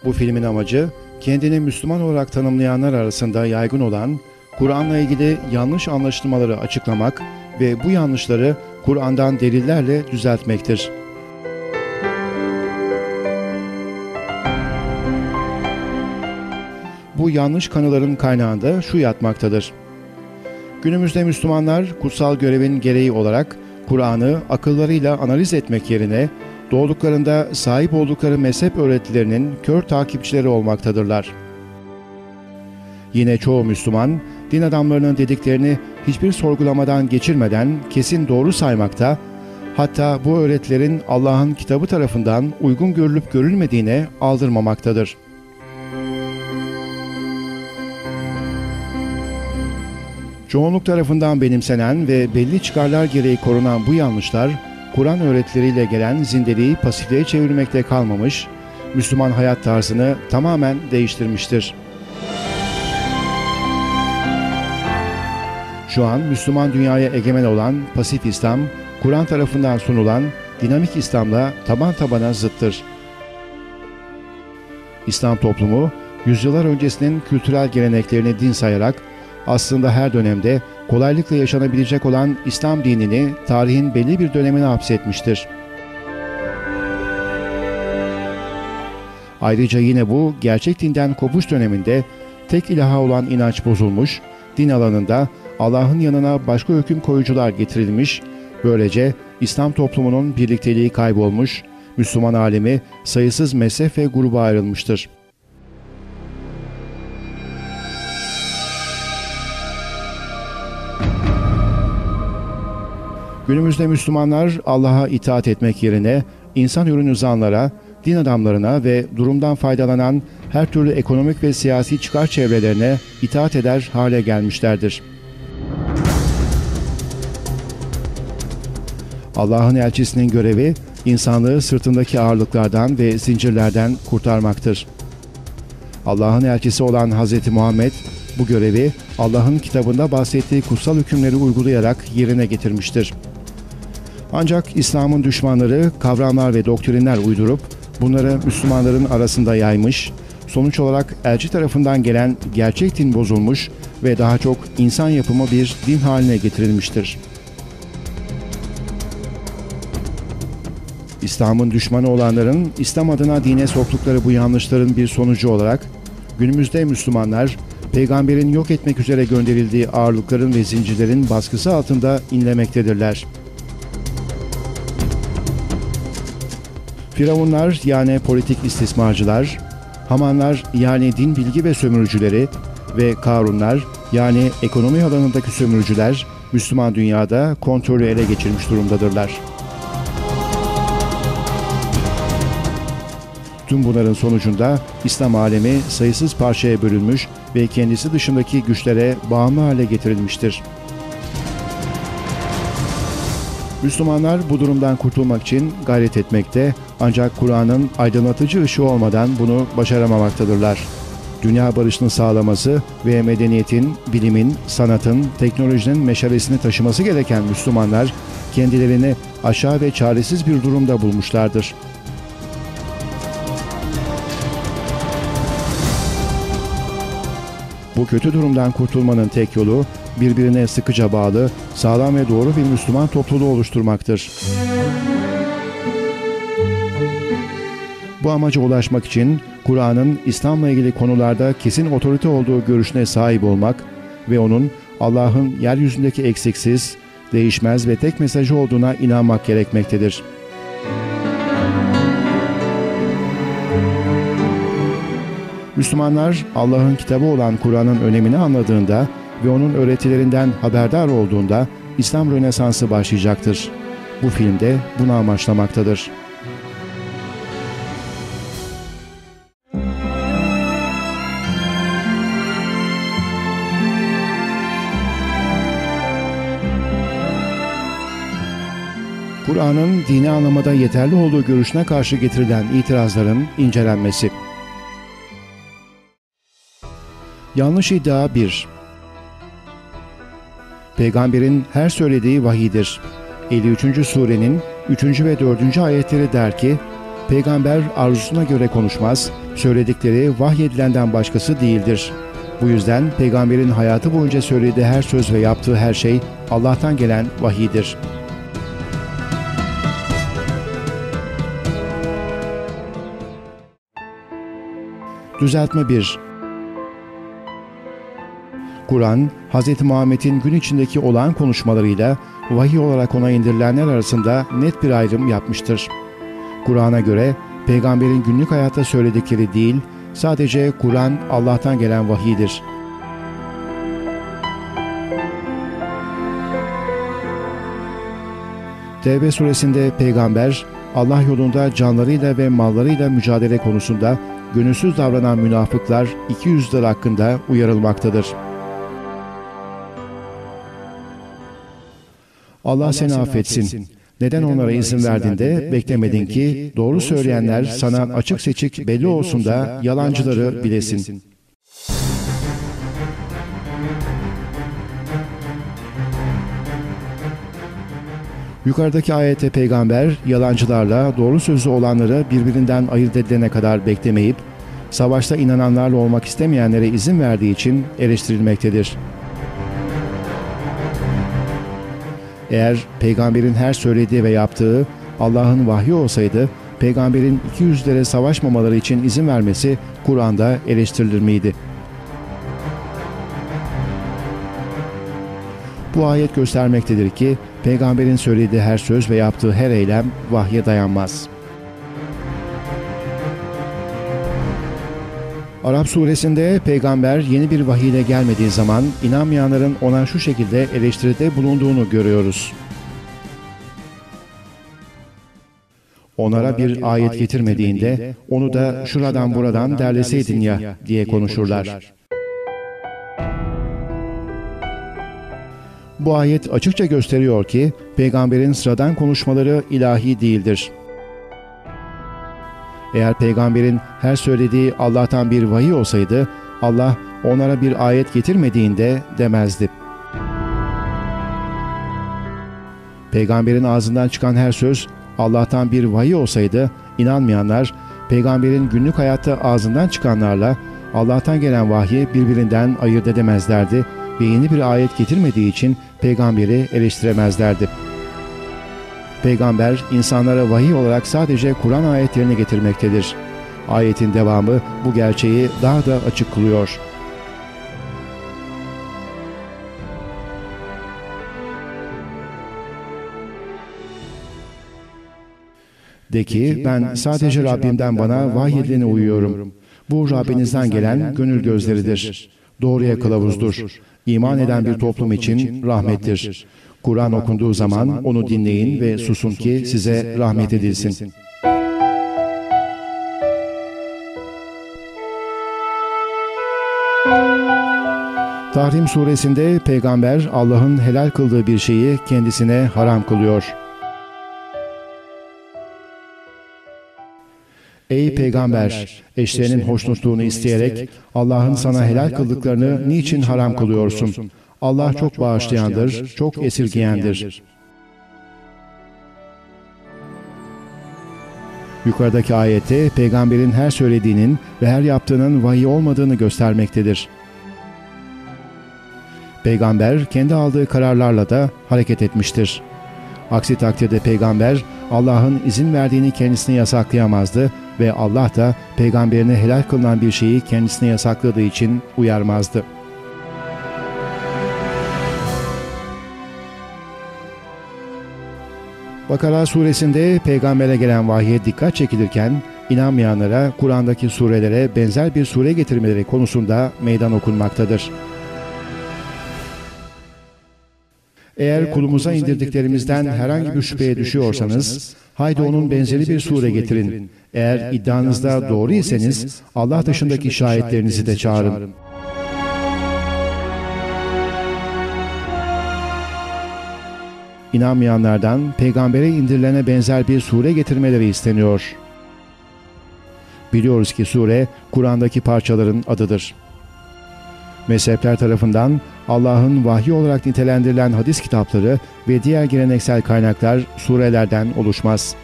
Bu filmin amacı, kendini Müslüman olarak tanımlayanlar arasında yaygın olan Kur'an'la ilgili yanlış anlaşılmaları açıklamak ve bu yanlışları Kur'an'dan delillerle düzeltmektir. Bu yanlış kanıların kaynağında şu yatmaktadır. Günümüzde Müslümanlar kutsal görevin gereği olarak Kur'an'ı akıllarıyla analiz etmek yerine doğduklarında sahip oldukları mezhep öğretilerinin kör takipçileri olmaktadırlar. Yine çoğu Müslüman, din adamlarının dediklerini hiçbir sorgulamadan geçirmeden kesin doğru saymakta, hatta bu öğretilerin Allah'ın kitabı tarafından uygun görülüp görülmediğine aldırmamaktadır. Çoğunluk tarafından benimsenen ve belli çıkarlar gereği korunan bu yanlışlar, Kur'an öğretileriyle gelen zindeliği pasifliğe çevirmekte kalmamış, Müslüman hayat tarzını tamamen değiştirmiştir. Şu an Müslüman dünyaya egemen olan pasif İslam, Kur'an tarafından sunulan dinamik İslam'la taban tabana zıttır. İslam toplumu, yüzyıllar öncesinin kültürel geleneklerini din sayarak, aslında her dönemde kolaylıkla yaşanabilecek olan İslam dinini tarihin belli bir dönemine hapsetmiştir. Ayrıca yine bu gerçek dinden kopuş döneminde tek ilaha olan inanç bozulmuş, din alanında Allah'ın yanına başka hüküm koyucular getirilmiş, böylece İslam toplumunun birlikteliği kaybolmuş, Müslüman alemi sayısız mezhep ve gruba ayrılmıştır. Günümüzde Müslümanlar Allah'a itaat etmek yerine insan ürünü zanlara, din adamlarına ve durumdan faydalanan her türlü ekonomik ve siyasi çıkar çevrelerine itaat eder hale gelmişlerdir. Allah'ın elçisinin görevi, insanlığı sırtındaki ağırlıklardan ve zincirlerden kurtarmaktır. Allah'ın elçisi olan Hz. Muhammed, bu görevi Allah'ın kitabında bahsettiği kutsal hükümleri uygulayarak yerine getirmiştir. Ancak İslam'ın düşmanları kavramlar ve doktrinler uydurup bunları Müslümanların arasında yaymış, sonuç olarak elçi tarafından gelen gerçek din bozulmuş ve daha çok insan yapımı bir din haline getirilmiştir. İslam'ın düşmanı olanların İslam adına dine soktukları bu yanlışların bir sonucu olarak günümüzde Müslümanlar peygamberin yok etmek üzere gönderildiği ağırlıkların ve zincirlerin baskısı altında inlemektedirler. Firavunlar yani politik istismarcılar, Hamanlar yani din bilgi ve sömürücüleri ve Karunlar yani ekonomi alanındaki sömürücüler Müslüman dünyada kontrolü ele geçirmiş durumdadırlar. Tüm bunların sonucunda İslam alemi sayısız parçaya bölünmüş ve kendisi dışındaki güçlere bağımlı hale getirilmiştir. Müslümanlar bu durumdan kurtulmak için gayret etmekte, ancak Kur'an'ın aydınlatıcı ışığı olmadan bunu başaramamaktadırlar. Dünya barışını sağlaması ve medeniyetin, bilimin, sanatın, teknolojinin meşalesini taşıması gereken Müslümanlar kendilerini aşağı ve çaresiz bir durumda bulmuşlardır. Bu kötü durumdan kurtulmanın tek yolu, birbirine sıkıca bağlı, sağlam ve doğru bir Müslüman topluluğu oluşturmaktır. Bu amaca ulaşmak için Kur'an'ın İslam'la ilgili konularda kesin otorite olduğu görüşüne sahip olmak ve onun Allah'ın yeryüzündeki eksiksiz, değişmez ve tek mesajı olduğuna inanmak gerekmektedir. Müslümanlar Allah'ın kitabı olan Kur'an'ın önemini anladığında ve onun öğretilerinden haberdar olduğunda İslam Rönesansı başlayacaktır. Bu film de bunu amaçlamaktadır. Kur'an'ın dini anlamada yeterli olduğu görüşüne karşı getirilen itirazların incelenmesi. Yanlış iddia 1. Peygamberin her söylediği vahiydir. 53. surenin 3. ve 4. ayetleri der ki, Peygamber arzusuna göre konuşmaz, söyledikleri vahyedilenden başkası değildir. Bu yüzden peygamberin hayatı boyunca söylediği her söz ve yaptığı her şey Allah'tan gelen vahiydir. Düzeltme 1. Kur'an, Hz. Muhammed'in gün içindeki olağan konuşmalarıyla vahiy olarak ona indirilenler arasında net bir ayrım yapmıştır. Kur'an'a göre peygamberin günlük hayatta söyledikleri değil, sadece Kur'an Allah'tan gelen vahiydir. Tevbe suresinde peygamber, Allah yolunda canlarıyla ve mallarıyla mücadele konusunda gönülsüz davranan münafıklar ikiyüzlüler hakkında uyarılmaktadır. Allah seni affetsin. Neden onlara izin verdiğinde beklemedin ki doğru söyleyenler sana açık seçik belli olsun da yalancıları bilesin. Yukarıdaki ayette peygamber yalancılarla doğru sözlü olanları birbirinden ayırt edilene kadar beklemeyip savaşta inananlarla olmak istemeyenlere izin verdiği için eleştirilmektedir. Eğer peygamberin her söylediği ve yaptığı Allah'ın vahyi olsaydı, peygamberin ikiyüzlülere savaşmamaları için izin vermesi Kur'an'da eleştirilir miydi? Bu ayet göstermektedir ki, peygamberin söylediği her söz ve yaptığı her eylem vahye dayanmaz. Arap suresinde peygamber yeni bir vahiy ile gelmediği zaman inanmayanların ona şu şekilde eleştiride bulunduğunu görüyoruz. Onlara bir ayet getirmediğinde onu da şuradan buradan derleseydin ya diye konuşurlar. Bu ayet açıkça gösteriyor ki peygamberin sıradan konuşmaları ilahi değildir. Eğer peygamberin her söylediği Allah'tan bir vahiy olsaydı, Allah onlara bir ayet getirmediğinde demezdi. Peygamberin ağzından çıkan her söz Allah'tan bir vahiy olsaydı, inanmayanlar peygamberin günlük hayatta ağzından çıkanlarla Allah'tan gelen vahyi birbirinden ayırt edemezlerdi ve yeni bir ayet getirmediği için peygamberi eleştiremezlerdi. Peygamber insanlara vahiy olarak sadece Kur'an ayetlerini getirmektedir. Ayetin devamı bu gerçeği daha da açık kılıyor. De ki ben sadece Rabbimden bana vahyedilene uyuyorum. Bu Rabbinizden gelen gönül gözleridir. Doğruya kılavuzdur. İman eden bir toplum için rahmettir. Kur'an okunduğu zaman onu dinleyin ve susun ki size rahmet edilsin. Tahrim suresinde peygamber Allah'ın helal kıldığı bir şeyi kendisine haram kılıyor. Ey peygamber! Eşlerinin hoşnutluğunu isteyerek Allah'ın sana helal kıldıklarını niçin haram kılıyorsun? Allah çok bağışlayandır, çok esirgeyendir. Yukarıdaki ayette peygamberin her söylediğinin ve her yaptığının vahiy olmadığını göstermektedir. Peygamber kendi aldığı kararlarla da hareket etmiştir. Aksi takdirde peygamber Allah'ın izin verdiğini kendisine yasaklayamazdı ve Allah da peygamberine helal kılınan bir şeyi kendisine yasakladığı için uyarmazdı. Bakara suresinde peygambere gelen vahye dikkat çekilirken, inanmayanlara Kur'an'daki surelere benzer bir sure getirmeleri konusunda meydan okunmaktadır. Eğer kulumuza indirdiklerimizden herhangi bir şüpheye düşüyorsanız, haydi onun benzeri bir sure getirin. Eğer iddianızda doğru iseniz, Allah dışındaki şahitlerinizi de çağırın. İnanmayanlardan peygambere indirilene benzer bir sure getirmeleri isteniyor. Biliyoruz ki sure, Kur'an'daki parçaların adıdır. Mezhepler tarafından Allah'ın vahyi olarak nitelendirilen hadis kitapları ve diğer geleneksel kaynaklar surelerden oluşmaz.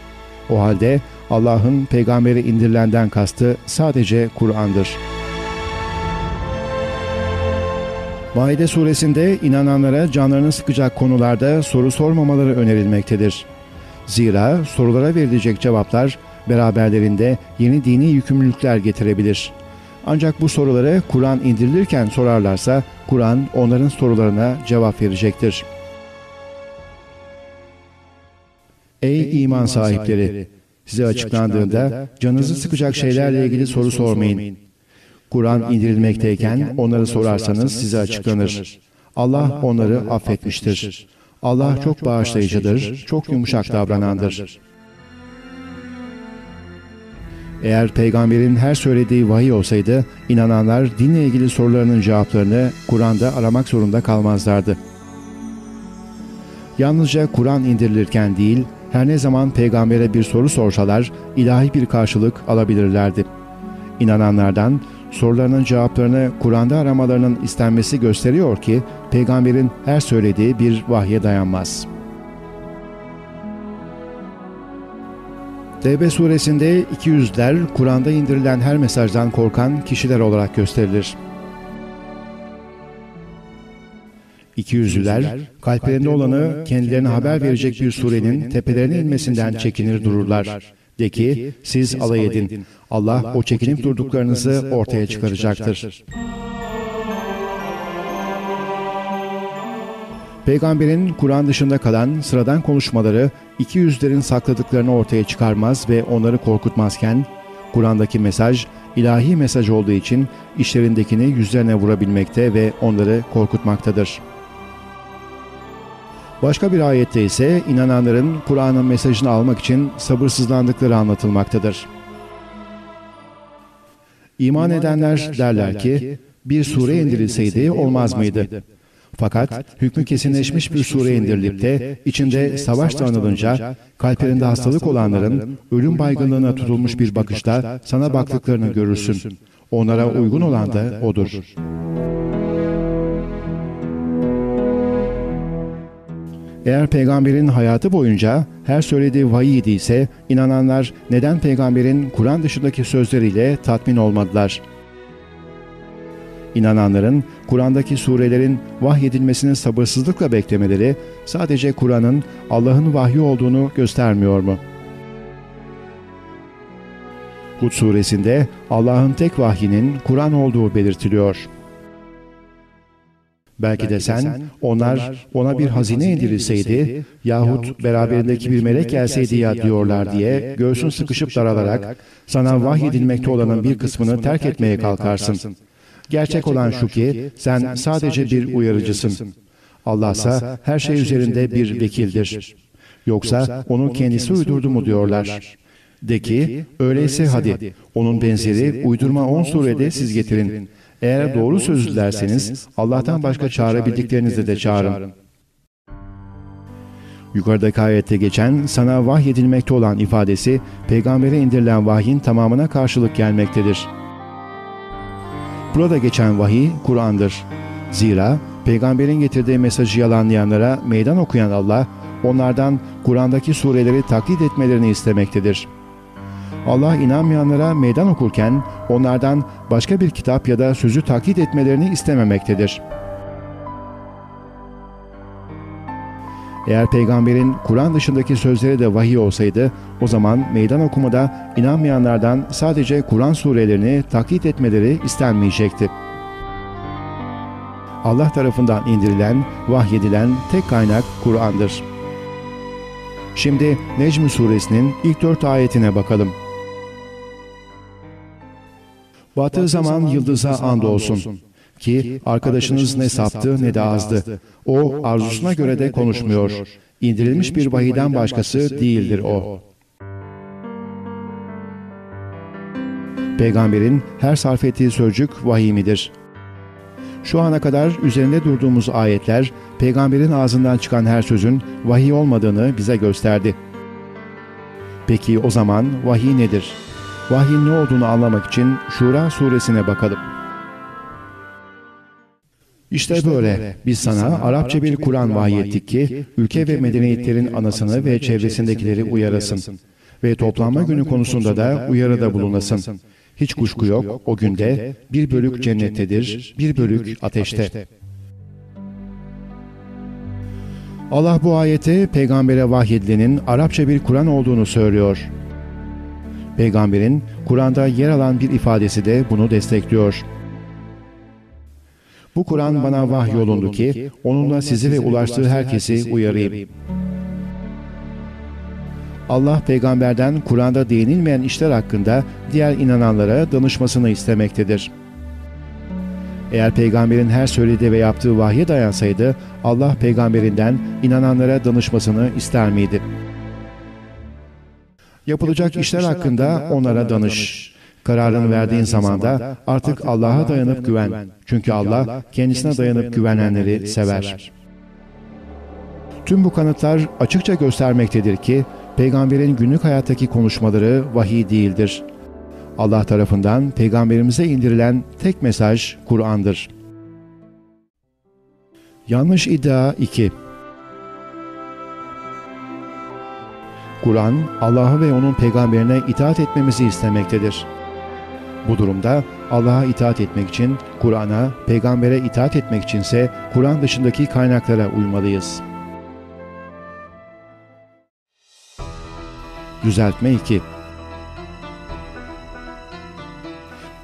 O halde Allah'ın peygambere indirilenden kastı sadece Kur'an'dır. Maide suresinde inananlara canlarını sıkacak konularda soru sormamaları önerilmektedir. Zira sorulara verilecek cevaplar beraberlerinde yeni dini yükümlülükler getirebilir. Ancak bu soruları Kur'an indirilirken sorarlarsa Kur'an onların sorularına cevap verecektir. Ey iman sahipleri! Size açıklandığında canınızı sıkacak şeylerle ilgili soru sormayın. Kur'an indirilmekteyken onları sorarsanız size açıklanır. Allah onları affetmiştir. Allah çok bağışlayıcıdır, çok yumuşak davranandır. Eğer peygamberin her söylediği vahiy olsaydı, inananlar dinle ilgili sorularının cevaplarını Kur'an'da aramak zorunda kalmazlardı. Yalnızca Kur'an indirilirken değil, her ne zaman peygambere bir soru sorsalar, ilahi bir karşılık alabilirlerdi. İnananlardan sorularının cevaplarını Kur'an'da aramalarının istenmesi gösteriyor ki, peygamberin her söylediği bir vahye dayanmaz. Tevbe suresinde 200'ler Kur'an'da indirilen her mesajdan korkan kişiler olarak gösterilir. 200'lüler kalplerinde olanı kendilerine haber verecek bir surenin tepelerine inmesinden çekinir dururlar. De ki siz alay edin. Allah o çekinip durduklarınızı ortaya çıkaracaktır. Peygamberin Kur'an dışında kalan sıradan konuşmaları 200'lerin sakladıklarını ortaya çıkarmaz ve onları korkutmazken, Kur'an'daki mesaj ilahi mesaj olduğu için işlerindekini yüzlerine vurabilmekte ve onları korkutmaktadır. Başka bir ayette ise inananların Kur'an'ın mesajını almak için sabırsızlandıkları anlatılmaktadır. İman edenler derler ki, bir sure indirilseydi olmaz mıydı? Fakat hükmü kesinleşmiş bir sure indirilip de içinde savaş da anılınca kalplerinde hastalık olanların ölüm baygınlığına tutulmuş bir bakışla sana baktıklarını görürsün. Onlara uygun olan da odur. Eğer peygamberin hayatı boyunca her söylediği vahiy idiyse, inananlar neden peygamberin Kur'an dışındaki sözleriyle tatmin olmadılar? İnananların Kur'an'daki surelerin vahyedilmesini sabırsızlıkla beklemeleri sadece Kur'an'ın Allah'ın vahyi olduğunu göstermiyor mu? Hud suresinde Allah'ın tek vahyinin Kur'an olduğu belirtiliyor. Belki de sen, onlar ona bir hazine indirilseydi yahut beraberindeki bir melek gelseydi ya diyorlar diye göğsün sıkışıp daralarak sana vahyedilmekte olanın bir kısmını terk etmeye kalkarsın. Gerçek olan şu ki sen sadece bir uyarıcısın. Allah'sa her şey üzerinde bir vekildir. Yoksa onu kendisi uydurdu mu diyorlar. De ki öyleyse hadi onun benzeri uydurma 10 surede siz getirin. Eğer doğru sözlülerseniz Allah'tan başka çağırabildiklerinizi de çağırın. Yukarıdaki ayette geçen sana vahyedilmekte olan ifadesi peygambere indirilen vahyin tamamına karşılık gelmektedir. Burada geçen vahiy Kur'an'dır. Zira peygamberin getirdiği mesajı yalanlayanlara meydan okuyan Allah onlardan Kur'an'daki sureleri taklit etmelerini istemektedir. Allah inanmayanlara meydan okurken onlardan başka bir kitap ya da sözü taklit etmelerini istememektedir. Eğer peygamberin Kur'an dışındaki sözleri de vahiy olsaydı, o zaman meydan okumada inanmayanlardan sadece Kur'an surelerini taklit etmeleri istenmeyecekti. Allah tarafından indirilen, vahyedilen tek kaynak Kur'an'dır. Şimdi Necm suresinin ilk 4 ayetine bakalım. Battığı zaman yıldıza andolsun ki arkadaşınız ne saptı ne de azdı. O arzusuna göre de konuşmuyor. İndirilmiş bir vahiyden başkası değildir o. Peygamberin her sarf ettiği sözcük vahiy midir? Şu ana kadar üzerinde durduğumuz ayetler, peygamberin ağzından çıkan her sözün vahiy olmadığını bize gösterdi. Peki o zaman vahiy nedir? Vahyin ne olduğunu anlamak için Şura suresine bakalım. İşte böyle biz sana Arapça bir Kur'an vahyettik ki ülke ve medeniyetlerin anasını ve çevresindekileri uyarasın. ve toplanma günü konusunda da uyarıda bulunasın. Hiç kuşku yok, o günde bir bölük cennettedir, bir bölük ateşte. Allah bu ayete peygambere vahyedilenin Arapça bir Kur'an olduğunu söylüyor. Peygamberin Kur'an'da yer alan bir ifadesi de bunu destekliyor. Bu Kur'an bana vahyolundu ki onunla sizi ve ulaştığı herkesi uyarayım. Allah peygamberden Kur'an'da değinilmeyen işler hakkında diğer inananlara danışmasını istemektedir. Eğer peygamberin her söylediği ve yaptığı vahye dayansaydı, Allah peygamberinden inananlara danışmasını ister miydi? Yapılacak işler hakkında onlara danış. Kararını verdiğin zaman da artık Allah'a dayanıp güven. Çünkü Allah kendisine dayanıp güvenenleri sever. Tüm bu kanıtlar açıkça göstermektedir ki, peygamberin günlük hayattaki konuşmaları vahiy değildir. Allah tarafından peygamberimize indirilen tek mesaj Kur'an'dır. Yanlış iddia 2. Kur'an, Allah'a ve onun peygamberine itaat etmemizi istemektedir. Bu durumda Allah'a itaat etmek için Kur'an'a, peygambere itaat etmek içinse Kur'an dışındaki kaynaklara uymalıyız. Düzeltme 2.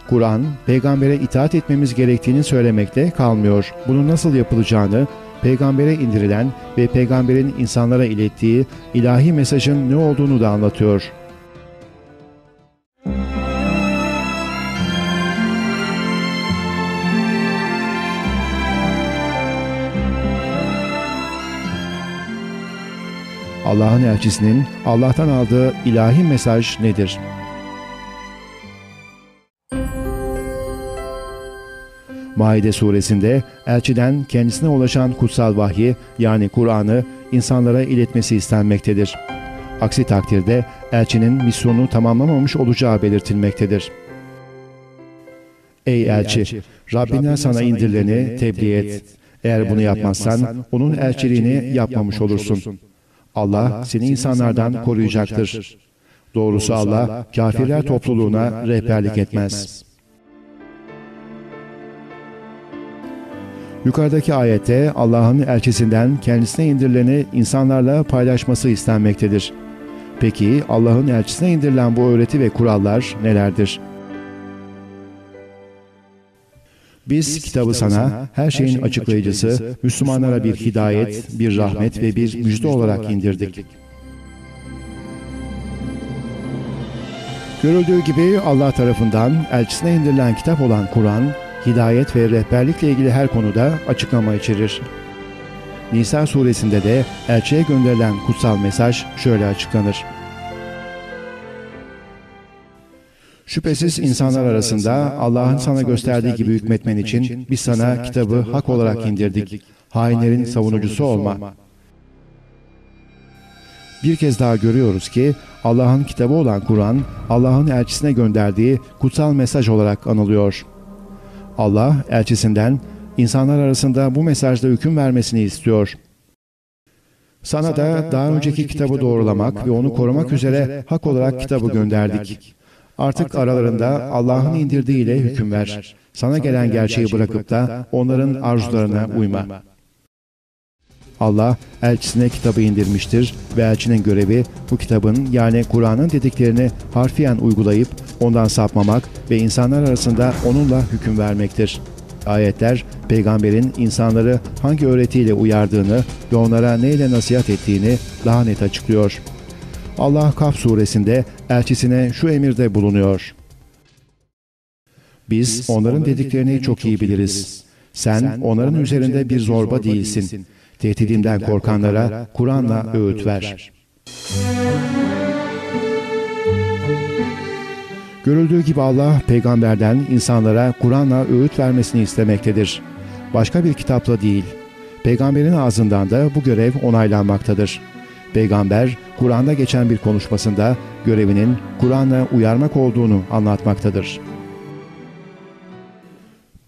Kur'an, peygambere itaat etmemiz gerektiğini söylemekte kalmıyor. Bunun nasıl yapılacağını, peygambere indirilen ve peygamberin insanlara ilettiği ilahi mesajın ne olduğunu da anlatıyor. Allah'ın elçisinin Allah'tan aldığı ilahi mesaj nedir? Maide suresinde elçiden kendisine ulaşan kutsal vahyi yani Kur'an'ı insanlara iletmesi istenmektedir. Aksi takdirde elçinin misyonunu tamamlamamış olacağı belirtilmektedir. Ey elçi! Rabbinden sana indirileni tebliğ et. Eğer bunu yapmazsan onun elçiliğini yapmamış olursun. Allah seni insanlardan koruyacaktır. Doğrusu Allah kafirler topluluğuna rehberlik etmez. Yukarıdaki ayette Allah'ın elçisinden kendisine indirileni insanlarla paylaşması istenmektedir. Peki Allah'ın elçisine indirilen bu öğreti ve kurallar nelerdir? Biz kitabı sana her şeyin açıklayıcısı, Müslümanlara bir hidayet, bir rahmet ve bir müjde olarak indirdik. Görüldüğü gibi Allah tarafından elçisine indirilen kitap olan Kur'an, hidayet ve rehberlikle ilgili her konuda açıklama içerir. Nisa suresinde de elçiye gönderilen kutsal mesaj şöyle açıklanır. Şüphesiz insanlar arasında Allah'ın sana gösterdiği gibi hükmetmen için biz sana kitabı hak olarak indirdik. Hainlerin savunucusu olma. Bir kez daha görüyoruz ki Allah'ın kitabı olan Kur'an, Allah'ın elçisine gönderdiği kutsal mesaj olarak anılıyor. Allah elçisinden insanlar arasında bu mesajda hüküm vermesini istiyor. Sana da daha önceki kitabı doğrulamak ve onu korumak üzere hak olarak kitabı gönderdik. Artık aralarında Allah'ın indirdiğiyle hüküm ver. Sana gelen gerçeği bırakıp da onların arzularına uyma. Allah elçisine kitabı indirmiştir ve elçinin görevi bu kitabın yani Kur'an'ın dediklerini harfiyen uygulayıp ondan sapmamak ve insanlar arasında onunla hüküm vermektir. Ayetler, peygamberin insanları hangi öğretiyle uyardığını ve onlara neyle nasihat ettiğini daha net açıklıyor. Allah Kaf suresinde elçisine şu emirde bulunuyor. Biz onların dediklerini çok iyi biliriz. Sen onların üzerinde bir zorba değilsin. Tehdidinden korkanlara Kur'an'la öğüt ver. Görüldüğü gibi Allah peygamberden insanlara Kur'an'la öğüt vermesini istemektedir. Başka bir kitapla değil. Peygamberin ağzından da bu görev onaylanmaktadır. Peygamber, Kur'an'da geçen bir konuşmasında görevinin Kur'an'la uyarmak olduğunu anlatmaktadır.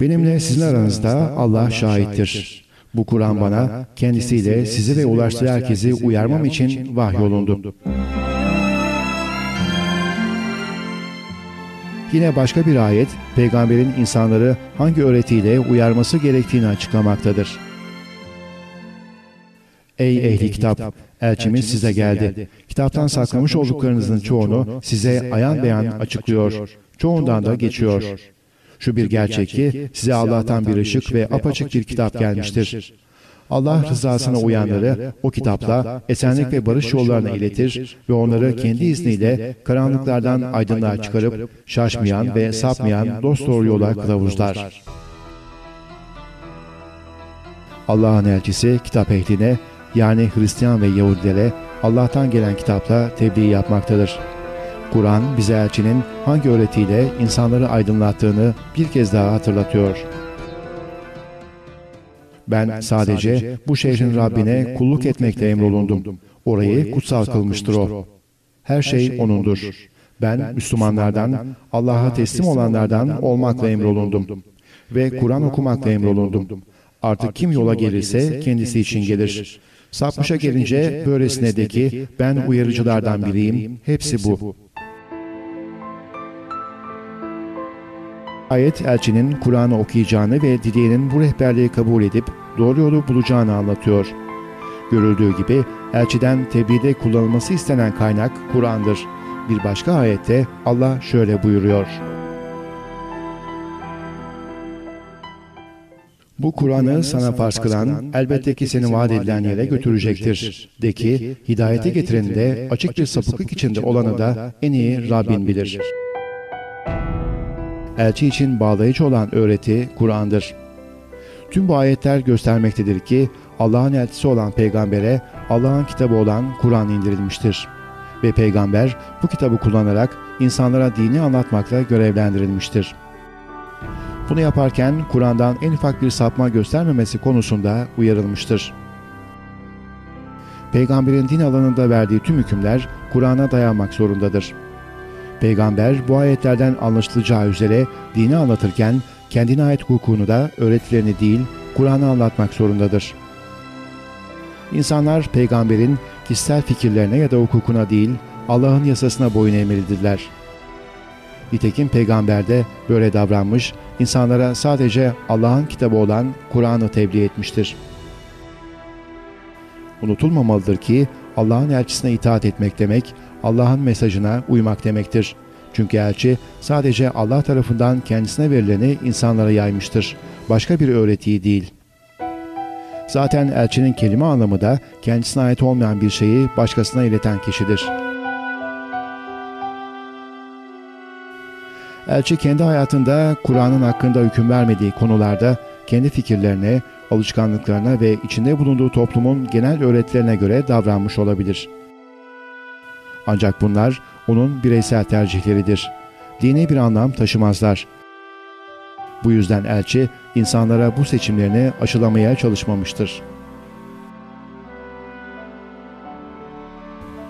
Benimle sizin aranızda Allah şahittir. Bu Kur'an bana kendisiyle sizi ve ulaştığı herkesi uyarmam için vahyolundu. Yine başka bir ayet, peygamberin insanları hangi öğretiyle uyarması gerektiğini açıklamaktadır. Ey ehli kitap! Elçimiz size geldi. Kitaptan saklamış olduklarınızın çoğunu size ayan beyan açıklıyor. Çoğundan da geçiyor. Şu bir gerçek ki size Allah'tan bir ışık ve apaçık bir kitap gelmiştir. Allah rızasına uyanları o kitapla esenlik ve barış yollarına iletir ve onları kendi izniyle karanlıklardan aydınlığa çıkarıp şaşmayan ve sapmayan dosdoğru yola kılavuzlar. Allah'ın elçisi kitap ehline, yani Hristiyan ve Yahudilere Allah'tan gelen kitapla tebliğ yapmaktadır. Kur'an bize elçinin hangi öğretiyle insanları aydınlattığını bir kez daha hatırlatıyor. Ben sadece bu şehrin Rabbine kulluk etmekle emrolundum. Orayı kutsal kılmıştır O. Her şey O'nundur. Ben Müslümanlardan, Allah'a teslim olanlardan olmakla emrolundum. Ve Kur'an okumakla emrolundum. Artık kim yola gelirse kendisi için gelir. Sapmışa gelince böylesine de ki ben uyarıcılardan biriyim. Hepsi bu. Ayet elçinin Kur'an'ı okuyacağını ve dileyenin bu rehberliği kabul edip doğru yolu bulacağını anlatıyor. Görüldüğü gibi elçiden tebliğde kullanılması istenen kaynak Kur'an'dır. Bir başka ayette Allah şöyle buyuruyor. Bu Kur'an'ı sana farz kılan elbette ki seni vaat edilen yere götürecektir. De ki hidayeti getiren de açık bir sapıklık içinde olanı da en iyi Rabbin bilir. Elçi için bağlayıcı olan öğreti Kur'an'dır. Tüm bu ayetler göstermektedir ki Allah'ın elçisi olan peygambere Allah'ın kitabı olan Kur'an indirilmiştir. Ve peygamber bu kitabı kullanarak insanlara dini anlatmakla görevlendirilmiştir. Bunu yaparken Kur'an'dan en ufak bir sapma göstermemesi konusunda uyarılmıştır. Peygamberin din alanında verdiği tüm hükümler Kur'an'a dayanmak zorundadır. Peygamber bu ayetlerden anlaşılacağı üzere dini anlatırken kendine ait hukukunu da öğretilerini değil Kur'an'ı anlatmak zorundadır. İnsanlar peygamberin kişisel fikirlerine ya da hukukuna değil Allah'ın yasasına boyun eğmelidirler. Nitekim peygamber de böyle davranmış, insanlara sadece Allah'ın kitabı olan Kur'an'ı tebliğ etmiştir. Unutulmamalıdır ki Allah'ın elçisine itaat etmek demek, Allah'ın mesajına uymak demektir. Çünkü elçi sadece Allah tarafından kendisine verileni insanlara yaymıştır. Başka bir öğretiyi değil. Zaten elçinin kelime anlamı da kendisine ait olmayan bir şeyi başkasına ileten kişidir. Elçi kendi hayatında Kur'an'ın hakkında hüküm vermediği konularda kendi fikirlerine, alışkanlıklarına ve içinde bulunduğu toplumun genel öğretilerine göre davranmış olabilir. Ancak bunlar onun bireysel tercihleridir. Dini bir anlam taşımazlar. Bu yüzden elçi insanlara bu seçimlerini aşılamaya çalışmamıştır.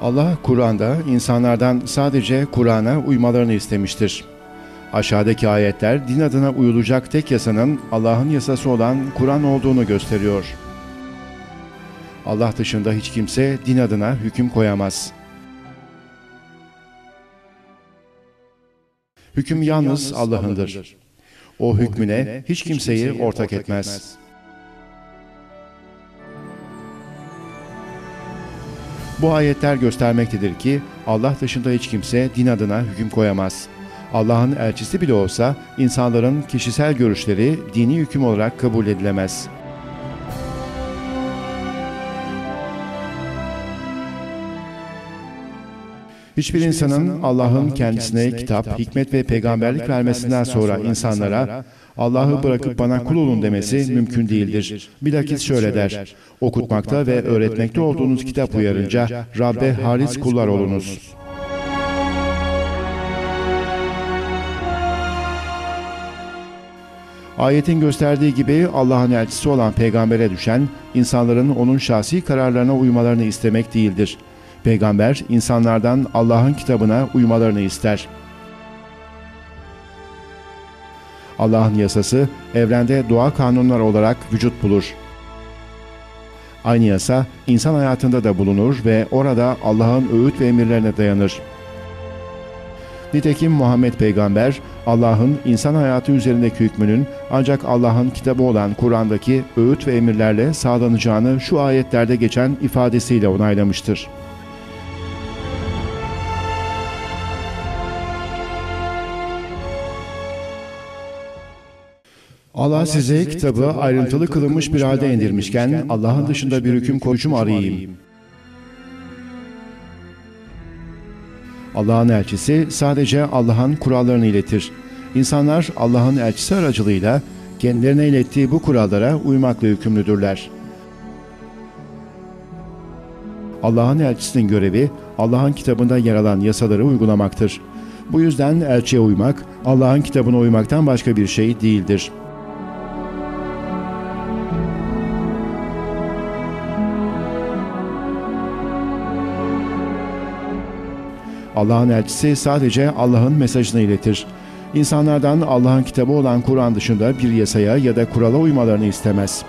Allah Kur'an'da insanlardan sadece Kur'an'a uymalarını istemiştir. Aşağıdaki ayetler din adına uyulacak tek yasanın Allah'ın yasası olan Kur'an olduğunu gösteriyor. Allah dışında hiç kimse din adına hüküm koyamaz. Hüküm yalnız Allah'ındır. O hükmüne hiç kimseyi ortak etmez. Bu ayetler göstermektedir ki Allah dışında hiç kimse din adına hüküm koyamaz. Allah'ın elçisi bile olsa insanların kişisel görüşleri dini hüküm olarak kabul edilemez. Hiçbir insanın Allah'ın kendisine kitap, hikmet ve peygamberlik vermesinden sonra insanlara Allah'ı bırakıp bana kul olun demesi mümkün değildir. Bilakis şöyle der: okutmakta ve öğretmekte olduğunuz kitap uyarınca Rabbe halis kullar olunuz. Ayetin gösterdiği gibi Allah'ın elçisi olan peygambere düşen insanların onun şahsi kararlarına uymalarını istemek değildir. Peygamber insanlardan Allah'ın kitabına uymalarını ister. Allah'ın yasası evrende doğa kanunlar olarak vücut bulur. Aynı yasa insan hayatında da bulunur ve orada Allah'ın öğüt ve emirlerine dayanır. Nitekim Muhammed Peygamber, Allah'ın insan hayatı üzerindeki hükmünün ancak Allah'ın kitabı olan Kur'an'daki öğüt ve emirlerle sağlanacağını şu ayetlerde geçen ifadesiyle onaylamıştır. Allah size kitabı ayrıntılı kılınmış bir halde indirmişken Allah'ın dışında bir hüküm koyucu mu arayayım? Allah'ın elçisi sadece Allah'ın kurallarını iletir. İnsanlar Allah'ın elçisi aracılığıyla kendilerine ilettiği bu kurallara uymakla yükümlüdürler. Allah'ın elçisinin görevi Allah'ın kitabında yer alan yasaları uygulamaktır. Bu yüzden elçiye uymak, Allah'ın kitabına uymaktan başka bir şey değildir. Allah'ın elçisi sadece Allah'ın mesajını iletir. İnsanlardan Allah'ın kitabı olan Kur'an dışında bir yasaya ya da kurala uymalarını istemez.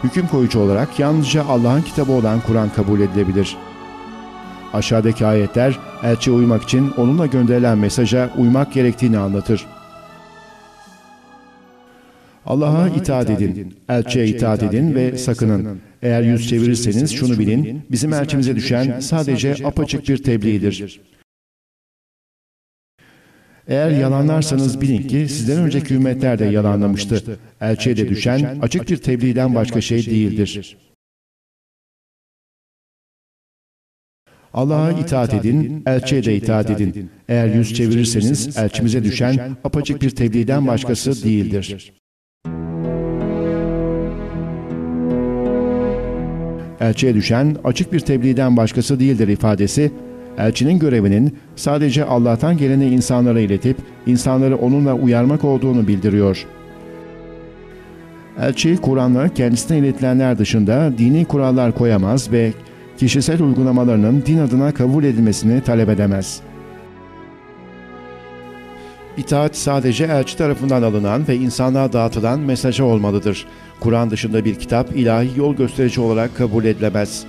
Hüküm koyucu olarak yalnızca Allah'ın kitabı olan Kur'an kabul edilebilir. Aşağıdaki ayetler elçiye uymak için onunla gönderilen mesaja uymak gerektiğini anlatır. Allah'a itaat edin, elçiye itaat edin ve sakının. Eğer yüz çevirirseniz şunu bilin, bizim elçimize düşen sadece apaçık bir tebliğdir. Eğer yalanlarsanız bilin ki sizden önceki ümmetler de yalanlamıştı. Elçiye de düşen açık bir tebliğden başka şey değildir. Allah'a itaat edin, elçiye de itaat edin. Eğer yüz çevirirseniz elçimize düşen apaçık bir tebliğden başkası değildir. Elçiye düşen açık bir tebliğden başkası değildir ifadesi, elçinin görevinin sadece Allah'tan geleni insanlara iletip, insanları onunla uyarmak olduğunu bildiriyor. Elçi, Kur'an'la kendisine iletilenler dışında dini kurallar koyamaz ve kişisel uygulamalarının din adına kabul edilmesini talep edemez. İtaat sadece elçi tarafından alınan ve insanlığa dağıtılan mesaja olmalıdır. Kur'an dışında bir kitap ilahi yol gösterici olarak kabul edilemez.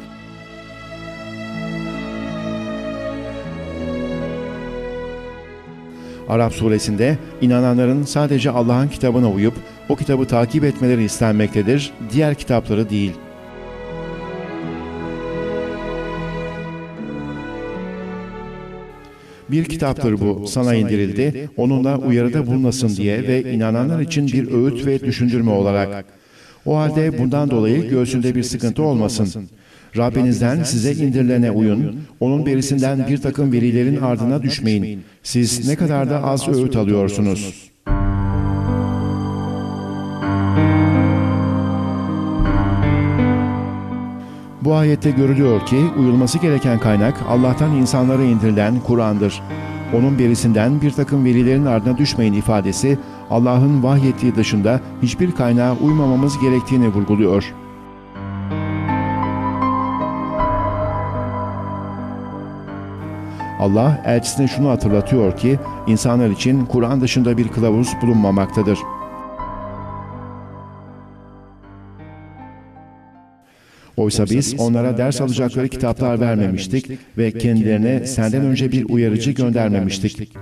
Arap suresinde inananların sadece Allah'ın kitabına uyup o kitabı takip etmeleri istenmektedir, diğer kitapları değil. Bir kitaptır bu, sana indirildi, onunla uyarıda bulunasın diye ve inananlar için bir öğüt ve düşündürme olarak. O halde bundan dolayı göğsünde bir sıkıntı olmasın. Rabbinizden size indirilene uyun, onun berisinden bir takım verilerin ardına düşmeyin. Siz ne kadar da az öğüt alıyorsunuz. Bu ayette görülüyor ki uyulması gereken kaynak Allah'tan insanlara indirilen Kur'an'dır. Onun berisinden bir takım verilerin ardına düşmeyin ifadesi Allah'ın vahyettiği dışında hiçbir kaynağa uymamamız gerektiğini vurguluyor. Allah elçisine şunu hatırlatıyor ki insanlar için Kur'an dışında bir kılavuz bulunmamaktadır. Oysa biz onlara ders alacakları kitaplar vermemiştik ve kendilerine senden önce bir uyarıcı göndermemiştik.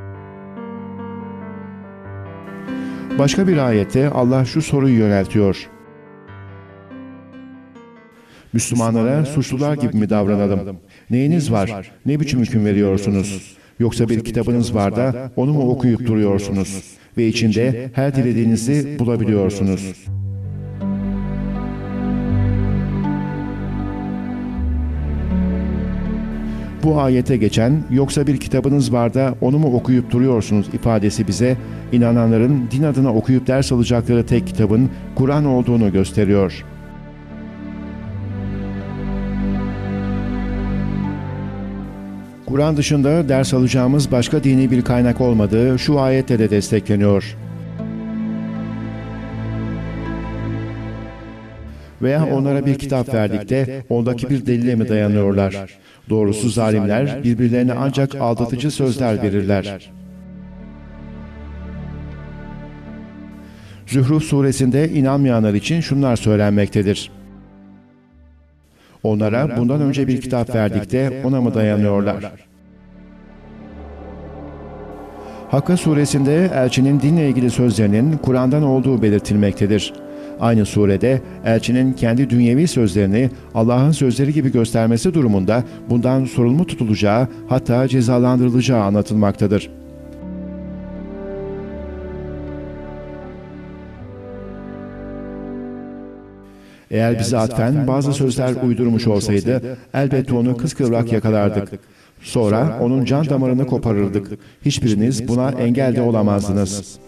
Başka bir ayette Allah şu soruyu yöneltiyor. Müslümanlara suçlular gibi mi davranalım? Neyiniz var? Ne biçim hüküm veriyorsunuz? Yoksa bir kitabınız var da onu mu okuyup duruyorsunuz? Ve içinde her dilediğinizi bulabiliyorsunuz. Bu ayete geçen yoksa bir kitabınız var da onu mu okuyup duruyorsunuz ifadesi bize inananların din adına okuyup ders alacakları tek kitabın Kur'an olduğunu gösteriyor. Kur'an dışında ders alacağımız başka dini bir kaynak olmadığı şu ayette de destekleniyor. Veya onlara bir kitap verdik de ondaki bir delile mi dayanıyorlar? Doğrusu zalimler birbirlerine ancak aldatıcı sözler verirler. Zuhruf suresinde inanmayanlar için şunlar söylenmektedir. Onlara bundan önce bir kitap verdik de ona mı dayanıyorlar? Hakka suresinde elçinin dinle ilgili sözlerinin Kur'an'dan olduğu belirtilmektedir. Aynı surede elçinin kendi dünyevi sözlerini Allah'ın sözleri gibi göstermesi durumunda bundan sorumlu tutulacağı, hatta cezalandırılacağı anlatılmaktadır. Eğer bize atfen bazı sözler uydurmuş olsaydı elbette onu kıskıvrak yakalardık. Sonra onun can damarını koparırdık. Hiçbiriniz buna engel de olamazdınız.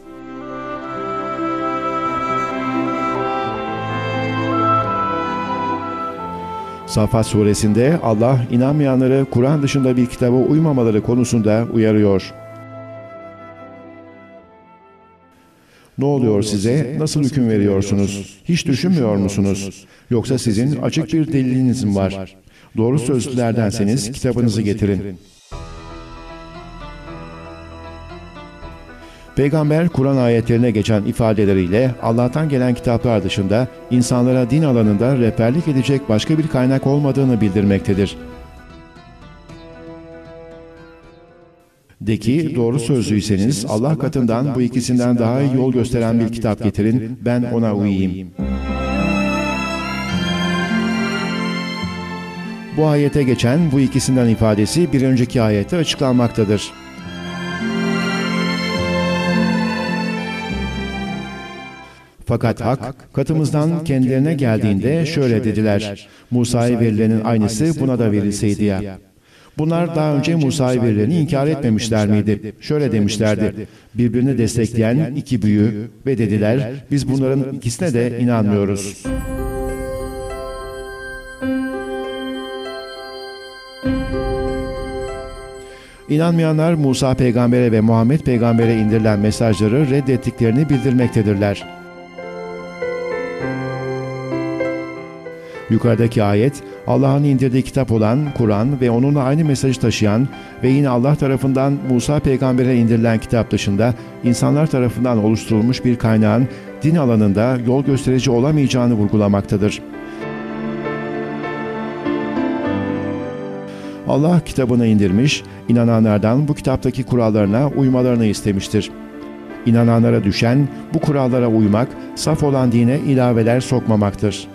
Saffat suresinde Allah inanmayanları Kur'an dışında bir kitaba uymamaları konusunda uyarıyor. Ne oluyor size? Nasıl hüküm veriyorsunuz? Hiç düşünmüyor musunuz? Yoksa sizin açık bir deliliniz mi var? Doğru sözlülerdenseniz kitabınızı getirin. Peygamber, Kur'an ayetlerine geçen ifadeleriyle Allah'tan gelen kitaplar dışında insanlara din alanında rehberlik edecek başka bir kaynak olmadığını bildirmektedir. De ki, doğru sözlüyseniz Allah katından bu ikisinden daha iyi yol gösteren bir kitap getirin, ben ona uyayım. Bu ayete geçen bu ikisinden ifadesi bir önceki ayette açıklanmaktadır. Fakat hak, katımızdan kendilerine geldiğinde şöyle dediler: Musa'ya verilenin aynısı buna da verilseydi ya. Bunlar daha önce Musa'ya verileni inkar etmemişler miydi? Şöyle demişlerdi: birbirini destekleyen iki büyü ve dediler, biz bunların ikisine de inanmıyoruz. İnanmayanlar Musa peygambere ve Muhammed peygambere indirilen mesajları reddettiklerini bildirmektedirler. Yukarıdaki ayet, Allah'ın indirdiği kitap olan Kur'an ve onunla aynı mesajı taşıyan ve yine Allah tarafından Musa peygambere indirilen kitap dışında insanlar tarafından oluşturulmuş bir kaynağın din alanında yol gösterici olamayacağını vurgulamaktadır. Allah kitabını indirmiş, inananlardan bu kitaptaki kurallarına uymalarını istemiştir. İnananlara düşen bu kurallara uymak, saf olan dine ilaveler sokmamaktır.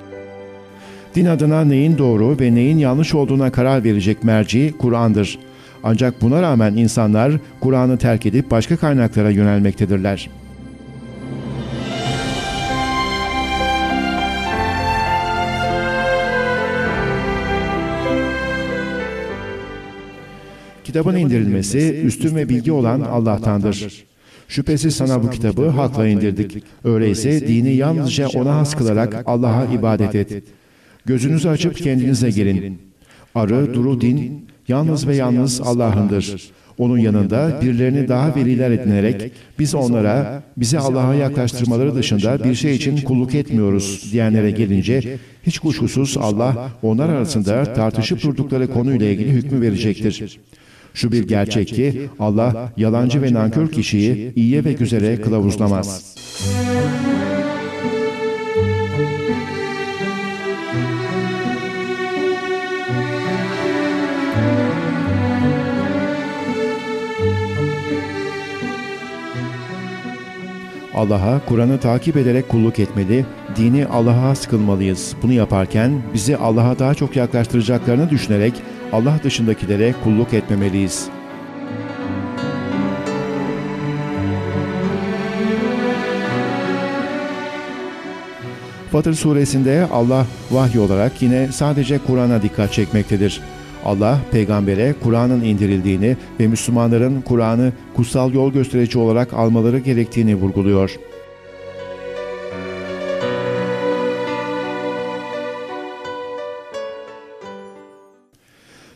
Din adına neyin doğru ve neyin yanlış olduğuna karar verecek merci Kur'an'dır. Ancak buna rağmen insanlar Kur'an'ı terk edip başka kaynaklara yönelmektedirler. Kitabın indirilmesi üstün ve bilgi olan Allah'tandır. Şüphesiz sana bu kitabı hakla indirdik. Öyleyse dini yalnızca ona has kılarak Allah'a ibadet et. Gözünüzü açıp kendinize gelin. Arı, duru din yalnız ve yalnız Allah'ındır. Onun yanında birilerini daha veliler edinerek biz onlara, bizi Allah'a yaklaştırmaları dışında bir şey için kulluk etmiyoruz diyenlere gelince hiç kuşkusuz Allah onlar arasında tartışıp durdukları konuyla ilgili hükmü verecektir. Şu bir gerçek ki Allah yalancı ve nankör kişiyi iyiye ve güzele kılavuzlamaz. Allah'a, Kur'an'ı takip ederek kulluk etmeli, dini Allah'a has kılmalıyız. Bunu yaparken bizi Allah'a daha çok yaklaştıracaklarını düşünerek Allah dışındakilere kulluk etmemeliyiz. Fatır suresinde Allah vahiy olarak yine sadece Kur'an'a dikkat çekmektedir. Allah, peygambere Kur'an'ın indirildiğini ve Müslümanların Kur'an'ı kutsal yol gösterici olarak almaları gerektiğini vurguluyor.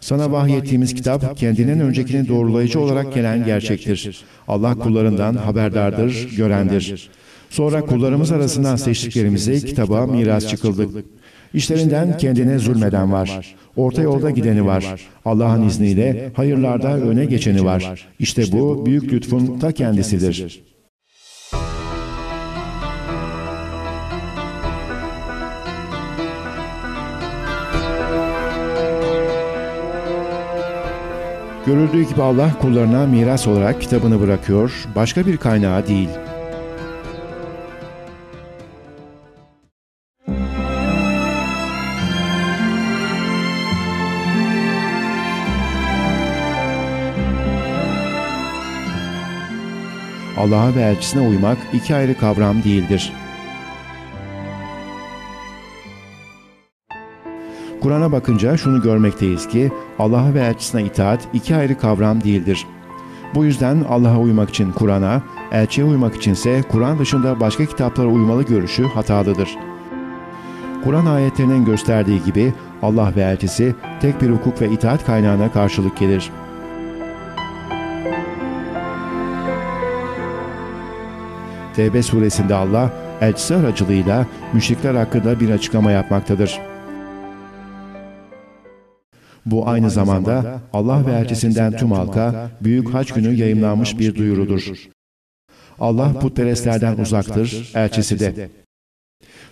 Sana vahyettiğimiz kitap, kendinden öncekini doğrulayıcı olarak gelen gerçektir. Allah kullarından haberdardır, görendir. Sonra kullarımız arasından seçtiklerimize kitaba miras çıkıldık. İşlerinden kendine zulmeden var. Orta yolda gideni var. Allah'ın izniyle hayırlarda öne geçeni var. İşte bu büyük lütfun ta kendisidir. Görüldüğü gibi Allah kullarına miras olarak kitabını bırakıyor, başka bir kaynağı değil. Allah'a ve elçisine uymak iki ayrı kavram değildir. Kur'an'a bakınca şunu görmekteyiz ki Allah'a ve elçisine itaat iki ayrı kavram değildir. Bu yüzden Allah'a uymak için Kur'an'a, elçiye uymak içinse Kur'an dışında başka kitaplara uymalı görüşü hatalıdır. Kur'an ayetlerinin gösterdiği gibi Allah ve elçisi tek bir hukuk ve itaat kaynağına karşılık gelir. Tevbe suresinde Allah, elçisi aracılığıyla müşrikler hakkında bir açıklama yapmaktadır. Bu aynı zamanda Allah ve elçisinden tüm halka büyük hac günü yayımlanmış bir duyurudur. Allah putperestlerden uzaktır, elçisi de.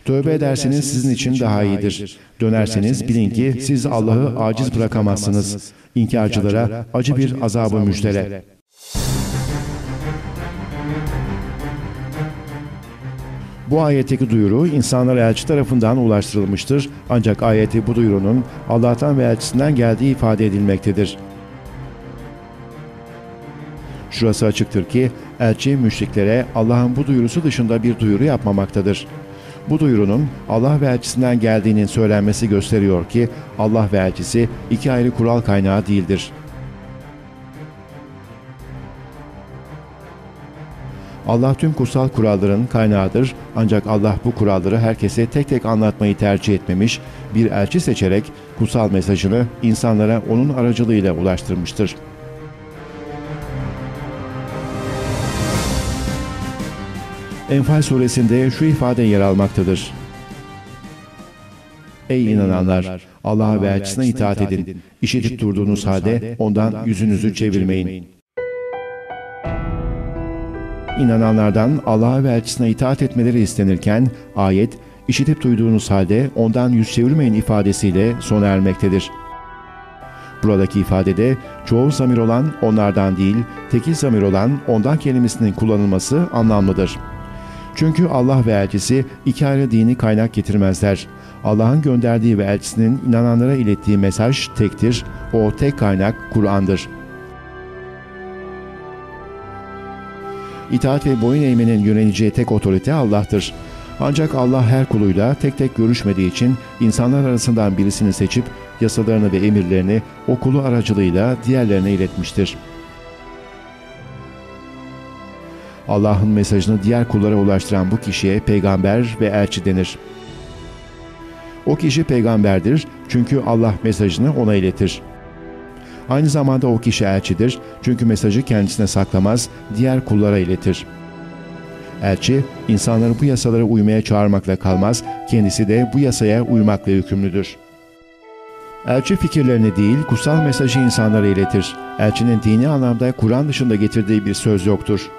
Tövbe ederseniz sizin için daha iyidir. Dönerseniz bilin ki siz Allah'ı aciz bırakamazsınız. İnkarcılara acı bir azabı müjdele. Bu ayetteki duyuru insanlara elçi tarafından ulaştırılmıştır. Ancak ayeti bu duyurunun Allah'tan ve elçisinden geldiği ifade edilmektedir. Şurası açıktır ki elçi müşriklere Allah'ın bu duyurusu dışında bir duyuru yapmamaktadır. Bu duyurunun Allah ve elçisinden geldiğinin söylenmesi gösteriyor ki Allah ve elçisi iki ayrı kural kaynağı değildir. Allah tüm kutsal kuralların kaynağıdır, ancak Allah bu kuralları herkese tek tek anlatmayı tercih etmemiş, bir elçi seçerek kutsal mesajını insanlara onun aracılığıyla ulaştırmıştır. Enfal suresinde şu ifade yer almaktadır. Ey inananlar! Allah'a ve elçisine itaat edin. İşitip durduğunuz halde ondan yüzünüzü çevirmeyin. İnananlardan Allah'a ve elçisine itaat etmeleri istenirken ayet, işitip duyduğunuz halde ondan yüz çevirmeyin ifadesiyle sona ermektedir. Buradaki ifadede çoğul zamir olan onlardan değil, tekil zamir olan ondan kelimesinin kullanılması anlamlıdır. Çünkü Allah ve elçisi iki ayrı dini kaynak getirmezler. Allah'ın gönderdiği ve elçisinin inananlara ilettiği mesaj tektir, o tek kaynak Kur'an'dır. İtaat ve boyun eğmenin yöneleceği tek otorite Allah'tır. Ancak Allah her kuluyla tek tek görüşmediği için insanlar arasından birisini seçip yasalarını ve emirlerini o kulu aracılığıyla diğerlerine iletmiştir. Allah'ın mesajını diğer kullara ulaştıran bu kişiye peygamber ve elçi denir. O kişi peygamberdir çünkü Allah mesajını ona iletir. Aynı zamanda o kişi elçidir çünkü mesajı kendisine saklamaz, diğer kullara iletir. Elçi, insanları bu yasalara uymaya çağırmakla kalmaz, kendisi de bu yasaya uymakla yükümlüdür. Elçi fikirlerini değil, kutsal mesajı insanlara iletir. Elçinin dini anlamda Kur'an dışında getirdiği bir söz yoktur.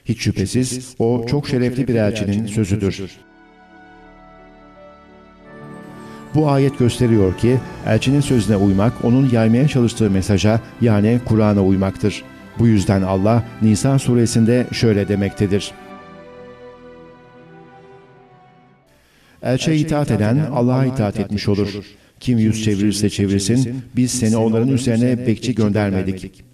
Hiç şüphesiz o çok şerefli bir elçinin sözüdür. Bu ayet gösteriyor ki elçinin sözüne uymak onun yaymaya çalıştığı mesaja yani Kur'an'a uymaktır. Bu yüzden Allah Nisa suresinde şöyle demektedir. Elçiye itaat eden Allah'a itaat etmiş olur. Kim yüz çevirirse çevirsin, biz seni onların üzerine bekçi göndermedik.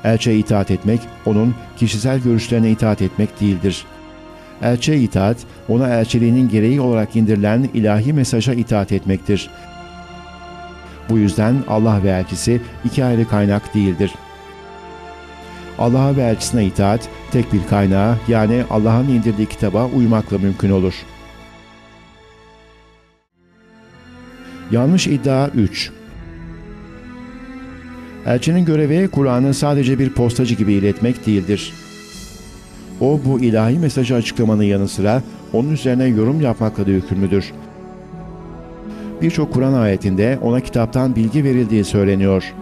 Elçiye itaat etmek, onun kişisel görüşlerine itaat etmek değildir. Elçiye itaat, ona elçiliğinin gereği olarak indirilen ilahi mesaja itaat etmektir. Bu yüzden Allah ve elçisi iki ayrı kaynak değildir. Allah'a ve elçisine itaat, tek bir kaynağa yani Allah'ın indirdiği kitaba uymakla mümkün olur. Yanlış iddia 3. Elçinin görevi Kur'an'ı sadece bir postacı gibi iletmek değildir. O bu ilahi mesajı açıklamanın yanı sıra onun üzerine yorum yapmakla da yükümlüdür. Birçok Kur'an ayetinde ona kitaptan bilgi verildiği söyleniyor.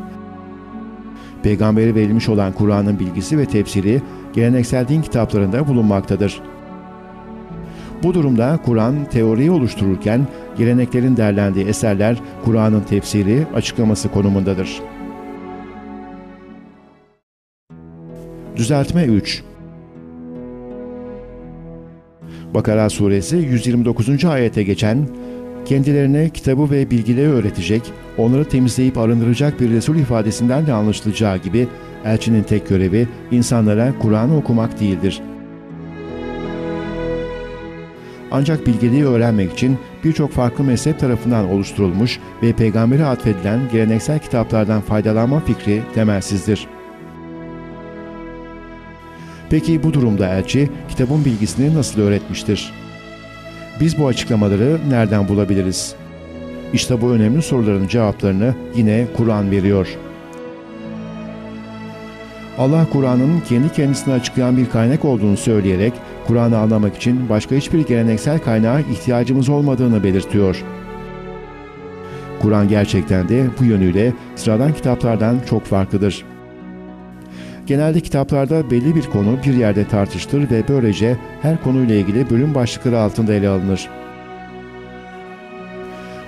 Peygambere verilmiş olan Kur'an'ın bilgisi ve tefsiri geleneksel din kitaplarında bulunmaktadır. Bu durumda Kur'an teoriyi oluştururken geleneklerin derlendiği eserler Kur'an'ın tefsiri, açıklaması konumundadır. Düzeltme 3. Bakara suresi 129. ayete geçen, kendilerine kitabı ve bilgileri öğretecek, onları temizleyip arındıracak bir Resul ifadesinden de anlaşılacağı gibi, elçinin tek görevi insanlara Kur'an'ı okumak değildir. Ancak bilgeliği öğrenmek için birçok farklı mezhep tarafından oluşturulmuş ve peygambere atfedilen geleneksel kitaplardan faydalanma fikri temelsizdir. Peki bu durumda elçi kitabın bilgisini nasıl öğretmiştir? Biz bu açıklamaları nereden bulabiliriz? İşte bu önemli soruların cevaplarını yine Kur'an veriyor. Allah Kur'an'ın kendi kendisini açıklayan bir kaynak olduğunu söyleyerek Kur'an'ı anlamak için başka hiçbir geleneksel kaynağa ihtiyacımız olmadığını belirtiyor. Kur'an gerçekten de bu yönüyle sıradan kitaplardan çok farklıdır. Genelde kitaplarda belli bir konu bir yerde tartışılır ve böylece her konuyla ilgili bölüm başlıkları altında ele alınır.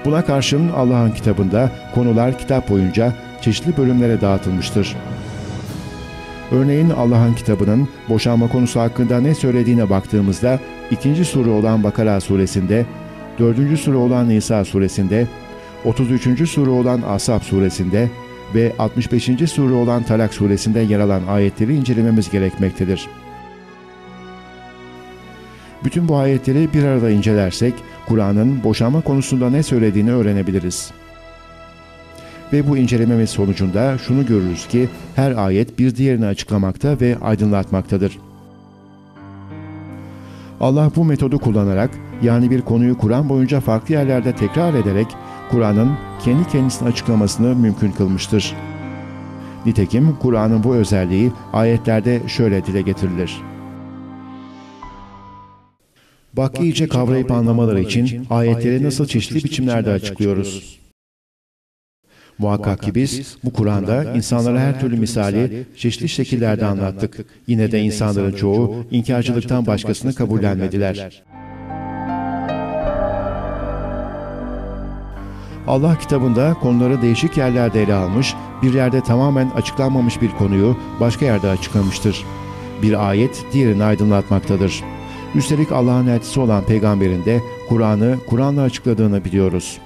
Buna karşın Allah'ın kitabında konular kitap boyunca çeşitli bölümlere dağıtılmıştır. Örneğin Allah'ın kitabının boşanma konusu hakkında ne söylediğine baktığımızda 2. sure olan Bakara suresinde, 4. sure olan Nisa suresinde, 33. sure olan Ashab suresinde ve 65. sure olan Talak suresinde yer alan ayetleri incelememiz gerekmektedir. Bütün bu ayetleri bir arada incelersek, Kur'an'ın boşanma konusunda ne söylediğini öğrenebiliriz. Ve bu incelememiz sonucunda şunu görürüz ki, her ayet bir diğerini açıklamakta ve aydınlatmaktadır. Allah bu metodu kullanarak, yani bir konuyu Kur'an boyunca farklı yerlerde tekrar ederek, Kur'an'ın kendi kendisini açıklamasını mümkün kılmıştır. Nitekim Kur'an'ın bu özelliği ayetlerde şöyle dile getirilir. Bak iyice kavrayıp anlamaları için ayetleri nasıl çeşitli biçimlerde açıklıyoruz. Muhakkak ki biz bu Kur'an'da insanlara her türlü misali çeşitli şekillerde anlattık. Yine de insanların çoğu inkarcılıktan başkasını kabullenmediler. Allah kitabında konuları değişik yerlerde ele almış, bir yerde tamamen açıklanmamış bir konuyu başka yerde açıklamıştır. Bir ayet diğerini aydınlatmaktadır. Üstelik Allah'ın elçisi olan peygamberin de Kur'an'ı Kur'an'la açıkladığını biliyoruz.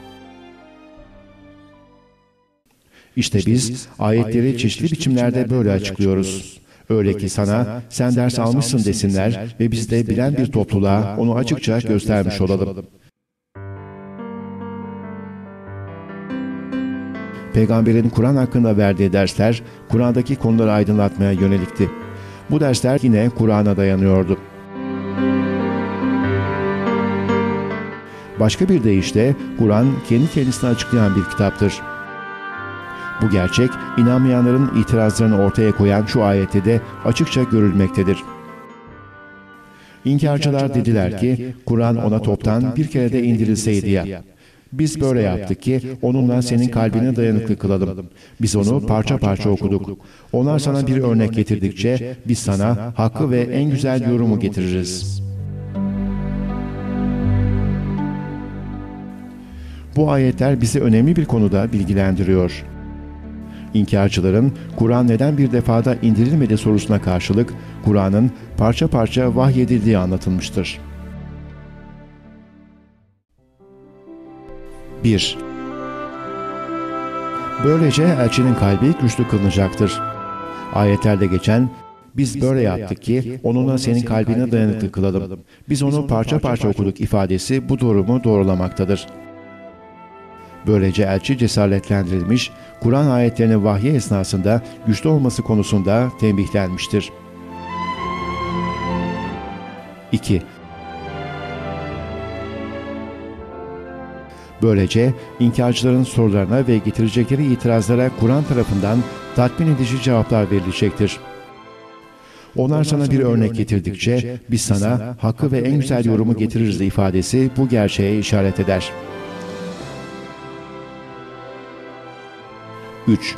İşte biz ayetleri çeşitli biçimlerde böyle açıklıyoruz. Öyle ki sana sen ders almışsın desinler ve biz de bilen bir topluluğa onu açıkça göstermiş olalım. Peygamberin Kur'an hakkında verdiği dersler Kur'an'daki konuları aydınlatmaya yönelikti. Bu dersler yine Kur'an'a dayanıyordu. Başka bir deyişle Kur'an kendi kendisini açıklayan bir kitaptır. Bu gerçek, inanmayanların itirazlarını ortaya koyan şu ayette de açıkça görülmektedir. İnkarcılar dediler ki, Kur'an ona toptan bir kere de indirilseydi ya. Biz böyle yaptık ki, onunla senin kalbine dayanıklı kılalım. Biz onu parça parça okuduk. Onlar sana bir örnek getirdikçe, biz sana hakkı ve en güzel yorumu getiririz. Bu ayetler bizi önemli bir konuda bilgilendiriyor. İnkarcıların Kur'an neden bir defada indirilmedi sorusuna karşılık Kur'an'ın parça parça vahyedildiği anlatılmıştır. 1. Böylece elçinin kalbi güçlü kılınacaktır. Ayetlerde geçen biz böyle yaptık ki onunla senin kalbine dayanıklı kılalım. Biz onu parça parça okuduk ifadesi bu durumu doğrulamaktadır. Böylece elçi cesaretlendirilmiş, Kur'an ayetlerinin vahyi esnasında güçlü olması konusunda tembihlenmiştir. 2. Böylece inkarcıların sorularına ve getirecekleri itirazlara Kur'an tarafından tatmin edici cevaplar verilecektir. Onlar sana bir örnek getirdikçe biz sana hakkı ve en güzel yorumu getiririz ifadesi bu gerçeğe işaret eder. 3.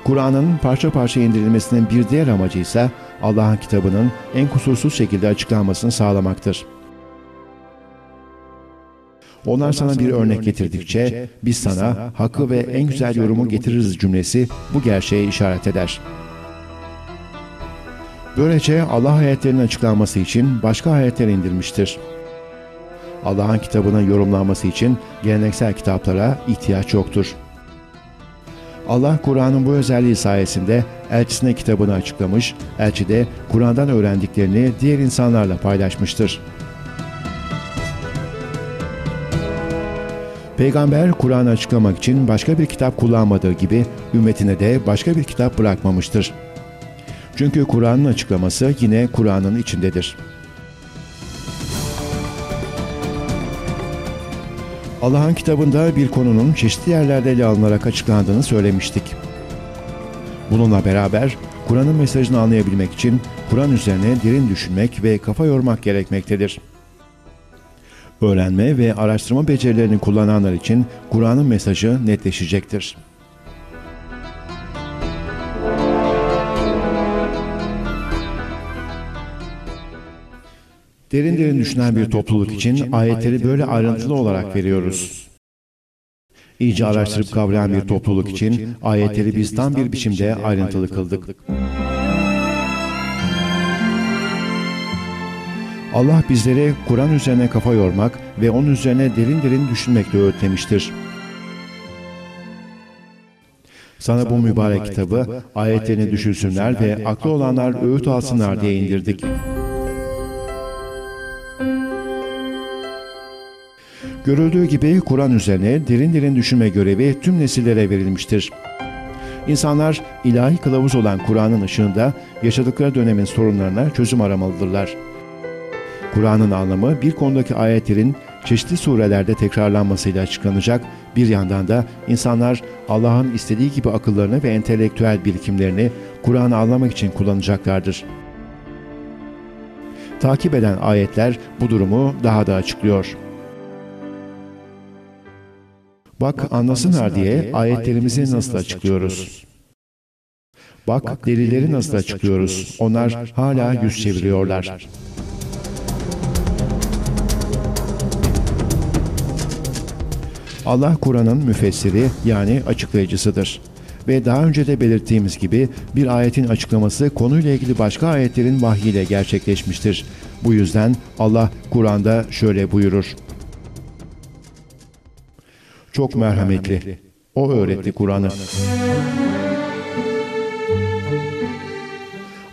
Kur'an'ın parça parça indirilmesinin bir diğer amacı ise Allah'ın kitabının en kusursuz şekilde açıklanmasını sağlamaktır. Onlar sana bir örnek getirdikçe biz sana hakkı ve en güzel yorumu getiririz cümlesi bu gerçeğe işaret eder. Böylece Allah ayetlerinin açıklanması için başka ayetler indirmiştir. Allah'ın kitabının yorumlanması için geleneksel kitaplara ihtiyaç yoktur. Allah Kur'an'ın bu özelliği sayesinde elçisine kitabını açıklamış, elçi de Kur'an'dan öğrendiklerini diğer insanlarla paylaşmıştır. Peygamber Kur'an'ı açıklamak için başka bir kitap kullanmadığı gibi ümmetine de başka bir kitap bırakmamıştır. Çünkü Kur'an'ın açıklaması yine Kur'an'ın içindedir. Allah'ın kitabında bir konunun çeşitli yerlerde ele alınarak açıklandığını söylemiştik. Bununla beraber Kur'an'ın mesajını anlayabilmek için Kur'an üzerine derin düşünmek ve kafa yormak gerekmektedir. Öğrenme ve araştırma becerilerini kullananlar için Kur'an'ın mesajı netleşecektir. Derin derin düşünen bir topluluk için ayetleri böyle ayrıntılı olarak veriyoruz. İyice araştırıp kavrayan bir topluluk için ayetleri biz tam bir biçimde ayrıntılı kıldık. Allah bizleri Kur'an üzerine kafa yormak ve onun üzerine derin derin düşünmekle öğütlemiştir. Sana bu mübarek kitabı ayetlerini düşünsünler ve aklı olanlar öğüt alsınlar diye indirdik. Görüldüğü gibi Kur'an üzerine derin derin düşünme görevi tüm nesillere verilmiştir. İnsanlar ilahi kılavuz olan Kur'an'ın ışığında yaşadıkları dönemin sorunlarına çözüm aramalıdırlar. Kur'an'ın anlamı bir konudaki ayetlerin çeşitli surelerde tekrarlanmasıyla açıklanacak, bir yandan da insanlar Allah'ın istediği gibi akıllarını ve entelektüel birikimlerini Kur'an'ı anlamak için kullanacaklardır. Takip eden ayetler bu durumu daha da açıklıyor. Bak anlasınlar diye ayetlerimizi nasıl açıklıyoruz? Bak delilleri nasıl açıklıyoruz? Onlar hala yüz çeviriyorlar. Allah Kur'an'ın müfessiri yani açıklayıcısıdır. Ve daha önce de belirttiğimiz gibi bir ayetin açıklaması konuyla ilgili başka ayetlerin vahyiyle gerçekleşmiştir. Bu yüzden Allah Kur'an'da şöyle buyurur. Çok merhametli. O öğretti Kur'an'ı.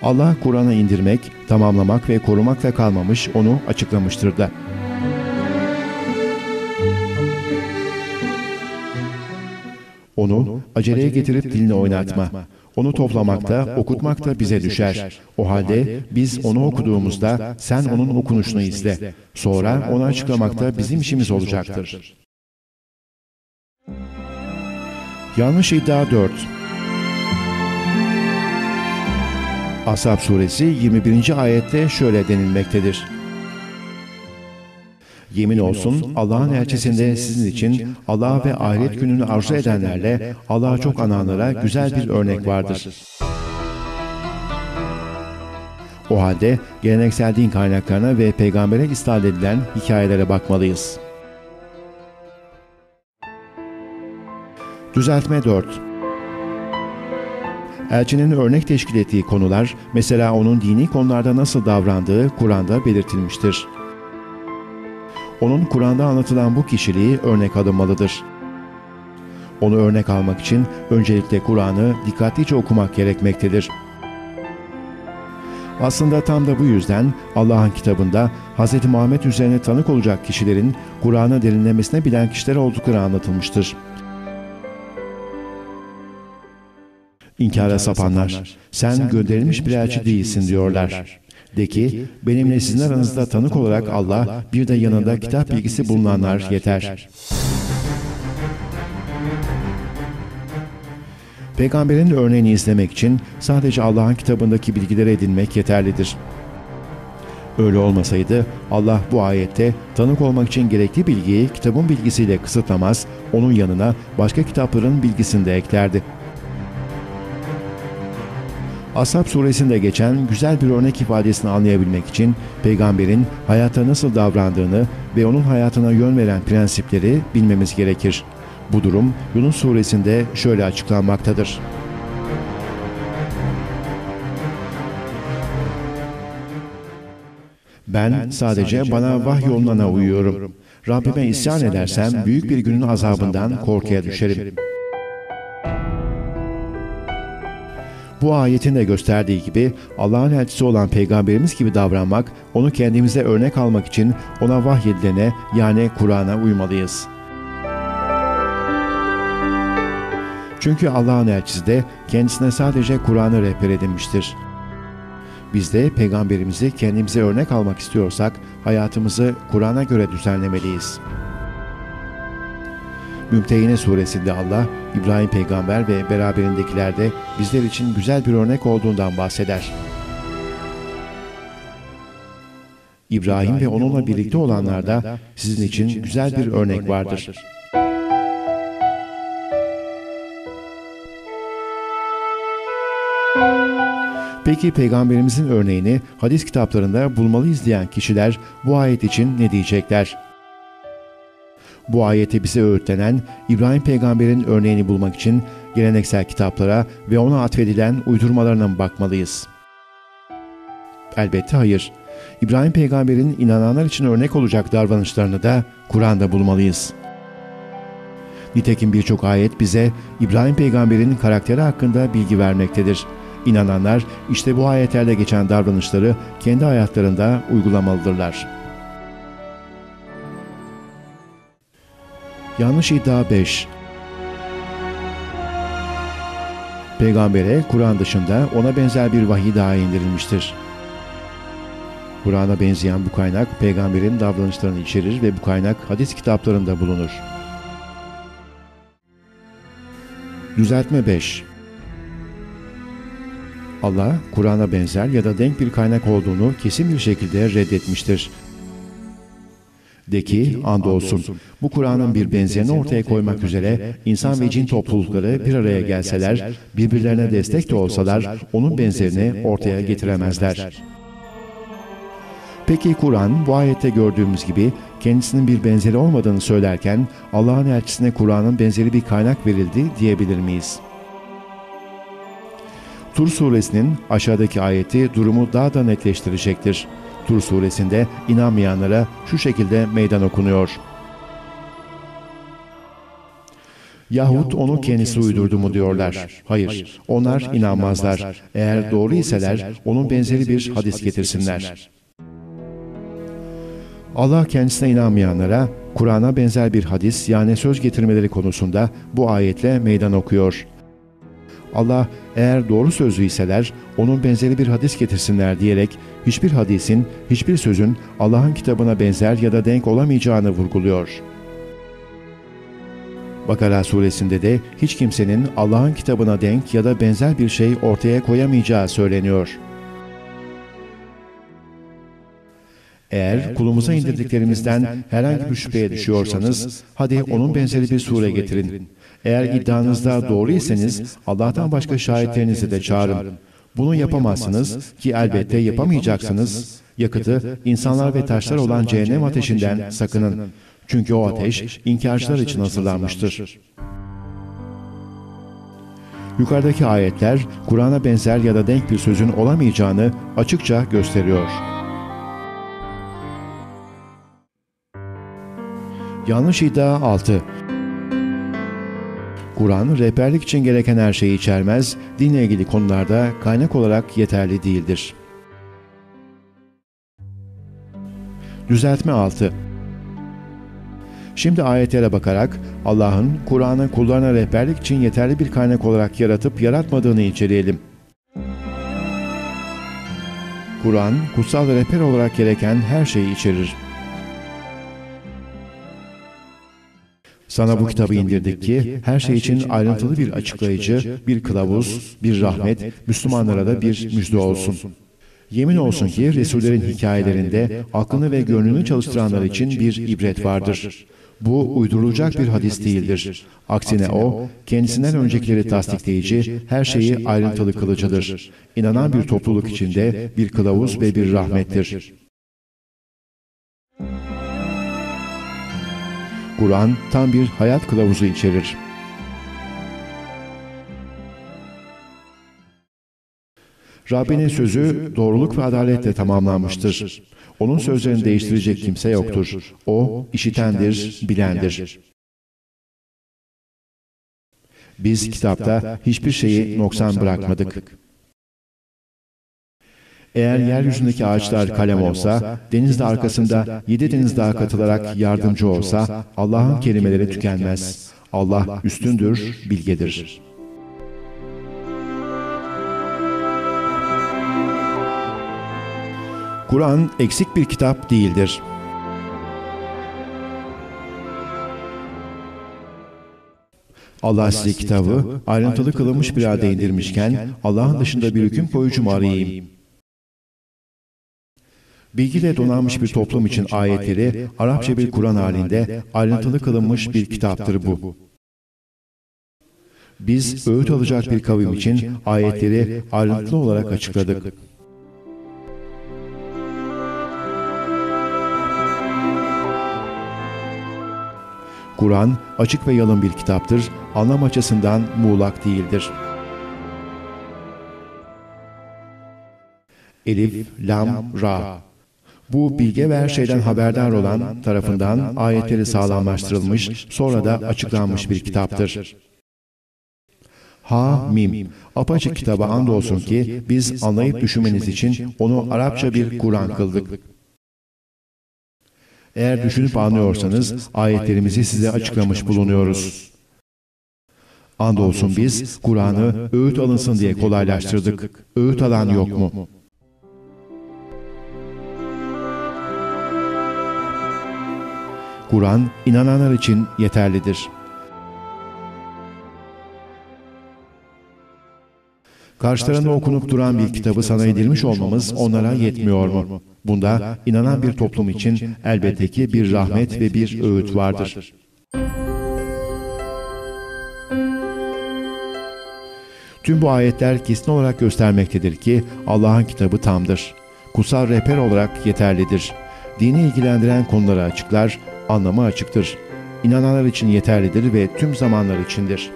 Allah Kur'an'ı indirmek, tamamlamak ve korumakla kalmamış, onu açıklamıştır da. Onu aceleye getirip dilini oynatma. Onu toplamakta, okutmakta bize düşer. O halde biz onu okuduğumuzda sen onun okunuşunu izle. Sonra onu açıklamakta bizim işimiz olacaktır. Yanlış iddia 4. Ashab suresi 21. ayette şöyle denilmektedir. Yemin olsun Allah'ın elçisinde sizin için Allah ve ahiret gününü arzu edenlerle Allah'a çok ananlara güzel bir örnek vardır. O halde geleneksel din kaynaklarına ve peygambere isnat edilen hikayelere bakmalıyız. Düzeltme 4. Elçinin örnek teşkil ettiği konular, mesela onun dini konularda nasıl davrandığı Kur'an'da belirtilmiştir. Onun Kur'an'da anlatılan bu kişiliği örnek alınmalıdır. Onu örnek almak için öncelikle Kur'an'ı dikkatlice okumak gerekmektedir. Aslında tam da bu yüzden Allah'ın kitabında Hz. Muhammed üzerine tanık olacak kişilerin Kur'an'ı derinlemesine bilen kişiler oldukları anlatılmıştır. İnkara sapanlar, sen gönderilmiş bir elçi değilsin diyorlar. De ki, benimle sizin aranızda tanık olarak Allah, bir de yanında kitap bilgisi bulunanlar yeter. Peygamberin örneğini izlemek için sadece Allah'ın kitabındaki bilgileri edinmek yeterlidir. Öyle olmasaydı Allah bu ayette tanık olmak için gerekli bilgiyi kitabın bilgisiyle kısıtlamaz, onun yanına başka kitapların bilgisini de eklerdi. Ashab suresinde geçen güzel bir örnek ifadesini anlayabilmek için peygamberin hayata nasıl davrandığını ve onun hayatına yön veren prensipleri bilmemiz gerekir. Bu durum Yunus suresinde şöyle açıklanmaktadır. Ben sadece bana vahyolunana uyuyorum. Rabbime isyan edersem büyük bir günün azabından korkuya düşerim. Bu ayetin de gösterdiği gibi Allah'ın elçisi olan peygamberimiz gibi davranmak, onu kendimize örnek almak için ona vahyedilene yani Kur'an'a uymalıyız. Çünkü Allah'ın elçisi de kendisine sadece Kur'an'ı rehber edinmiştir. Biz de peygamberimizi kendimize örnek almak istiyorsak hayatımızı Kur'an'a göre düzenlemeliyiz. Mümtehine suresinde Allah, İbrahim peygamber ve beraberindekiler de bizler için güzel bir örnek olduğundan bahseder. İbrahim ve onunla birlikte olanlarda sizin için güzel bir örnek vardır. Peki peygamberimizin örneğini hadis kitaplarında bulmalıyız diyen kişiler bu ayet için ne diyecekler? Bu ayete bize öğütlenen İbrahim peygamberin örneğini bulmak için geleneksel kitaplara ve ona atfedilen uydurmalarına mı bakmalıyız? Elbette hayır. İbrahim peygamberin inananlar için örnek olacak davranışlarını da Kur'an'da bulmalıyız. Nitekim birçok ayet bize İbrahim peygamberin karakteri hakkında bilgi vermektedir. İnananlar işte bu ayetlerde geçen davranışları kendi hayatlarında uygulamalıdırlar. Yanlış iddia 5. Peygambere Kur'an dışında ona benzer bir vahiy daha indirilmiştir. Kur'an'a benzeyen bu kaynak peygamberin davranışlarını içerir ve bu kaynak hadis kitaplarında bulunur. Düzeltme 5. Allah, Kur'an'a benzer ya da denk bir kaynak olduğunu kesin bir şekilde reddetmiştir. De ki, andolsun, bu Kur'an'ın bir benzerini ortaya koymak üzere insan ve cin toplulukları bir araya gelseler, birbirlerine destek de olsalar, onun benzerini ortaya getiremezler. Peki Kur'an, bu ayette gördüğümüz gibi kendisinin bir benzeri olmadığını söylerken, Allah'ın elçisine Kur'an'ın benzeri bir kaynak verildi diyebilir miyiz? Tur suresinin aşağıdaki ayeti durumu daha da netleştirecektir. Tur suresinde inanmayanlara şu şekilde meydan okunuyor. Yahut onu kendisi uydurdu mu diyorlar. Hayır, onlar inanmazlar. Eğer doğru iseler onun benzeri bir hadis getirsinler. Allah kendisine inanmayanlara Kur'an'a benzer bir hadis yani söz getirmeleri konusunda bu ayetle meydan okuyor. Allah eğer doğru sözlü iseler onun benzeri bir hadis getirsinler diyerek hiçbir hadisin, hiçbir sözün Allah'ın kitabına benzer ya da denk olamayacağını vurguluyor. Bakara suresinde de hiç kimsenin Allah'ın kitabına denk ya da benzer bir şey ortaya koyamayacağı söyleniyor. Eğer kulumuza indirdiklerimizden herhangi bir şüpheye düşüyorsanız, hadi onun benzeri bir sure getirin. Eğer iddianızda doğru iseniz Allah'tan başka şahitlerinizi de çağırın. Bunu yapamazsınız ki elbette yapamayacaksınız. Yakıtı insanlar ve taşlar olan cehennem ateşinden sakının. Çünkü o ateş inkarcılar için hazırlanmıştır. Yukarıdaki ayetler Kur'an'a benzer ya da denk bir sözün olamayacağını açıkça gösteriyor. Yanlış iddia 6. Kur'an, rehberlik için gereken her şeyi içermez, dinle ilgili konularda kaynak olarak yeterli değildir. Düzeltme 6. Şimdi ayetlere bakarak Allah'ın Kur'an'ı kullarına rehberlik için yeterli bir kaynak olarak yaratıp yaratmadığını inceleyelim. Kur'an, kutsal rehber olarak gereken her şeyi içerir. Sana bu kitabı indirdik ki her şey için ayrıntılı bir açıklayıcı, bir kılavuz, bir rahmet, Müslümanlara da bir müjde olsun. Yemin olsun ki Resullerin hikayelerinde aklını ve gönlünü çalıştıranlar için bir ibret vardır. Bu uydurulacak bir hadis değildir. Aksine o, kendisinden öncekileri tasdikleyici, her şeyi ayrıntılı kılıcıdır. İnanan bir topluluk içinde bir kılavuz ve bir rahmettir. Kur'an tam bir hayat kılavuzu içerir. Rabbinin sözü doğruluk ve adaletle tamamlanmıştır. Onun sözlerini değiştirecek kimse yoktur. O, işitendir, bilendir. Biz kitapta hiçbir şeyi noksan bırakmadık. Eğer yeryüzündeki ağaçlar kalem olsa, denizde arkasında 7 deniz daha katılarak yardımcı olsa, Allah'ın kelimeleri tükenmez. Allah üstündür, bilgedir. Kur'an eksik bir kitap değildir. Allah size kitabı ayrıntılı kılınmış bir halde indirmişken, Allah'ın dışında bir hüküm koyucu mu arayayım? Bilgiyle donanmış bir toplum için ayetleri Arapça bir Kur'an halinde ayrıntılı kılınmış bir kitaptır bu. Biz öğüt alacak bir kavim için ayetleri ayrıntılı olarak açıkladık. Kur'an açık ve yalın bir kitaptır, anlam açısından muğlak değildir. Elif, Lam, Ra. Bu bilge ve her şeyden haberdar olan tarafından ayetleri sağlamlaştırılmış, sonra da açıklanmış bir kitaptır. Ha, Mim. Apaçık kitaba andolsun ki biz anlayıp düşünmeniz için onu Arapça bir Kur'an kıldık. Eğer düşünüp anlıyorsanız ayetlerimizi size açıklamış bulunuyoruz. Andolsun biz Kur'an'ı öğüt alınsın diye kolaylaştırdık. Öğüt alan yok mu? Kur'an inananlar için yeterlidir. Karşılarında okunup duran bir kitabı sana edilmiş olmamız onlara yetmiyor mu? Bunda inanan bir toplum için elbette ki bir rahmet ve bir öğüt vardır. Tüm bu ayetler kesin olarak göstermektedir ki Allah'ın kitabı tamdır. Kutsal rehber olarak yeterlidir. Dini ilgilendiren konuları açıklar, anlamı açıktır. İnananlar için yeterlidir ve tüm zamanlar içindir.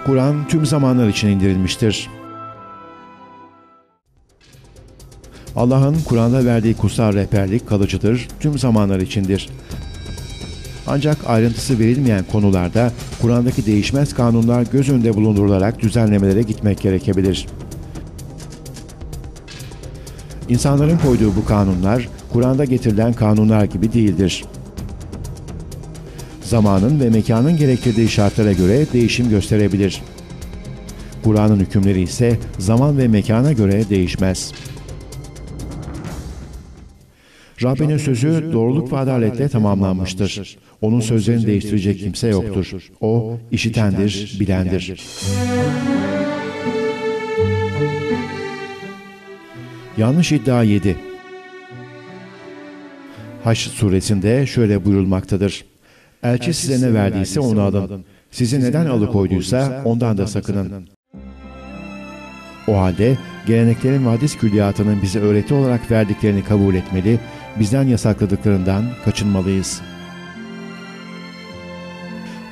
Kur'an tüm zamanlar için indirilmiştir. Allah'ın Kur'an'da verdiği kutsal rehberlik kalıcıdır, tüm zamanlar içindir. Ancak ayrıntısı verilmeyen konularda Kur'an'daki değişmez kanunlar göz önünde bulundurularak düzenlemelere gitmek gerekebilir. İnsanların koyduğu bu kanunlar, Kur'an'da getirilen kanunlar gibi değildir. Zamanın ve mekanın gerektirdiği şartlara göre değişim gösterebilir. Kur'an'ın hükümleri ise zaman ve mekana göre değişmez. Rabbinin sözü doğruluk ve adaletle tamamlanmıştır. Onun sözlerini değiştirecek kimse yoktur. O, işitendir, bilendir. Yanlış iddia 7. Haşr suresinde şöyle buyurulmaktadır. Elçi size ne verdiyse onu alın. Sizi neden alıkoyduysa ondan da sakının. O halde geleneklerin ve hadis külliyatının bize öğreti olarak verdiklerini kabul etmeli, bizden yasakladıklarından kaçınmalıyız.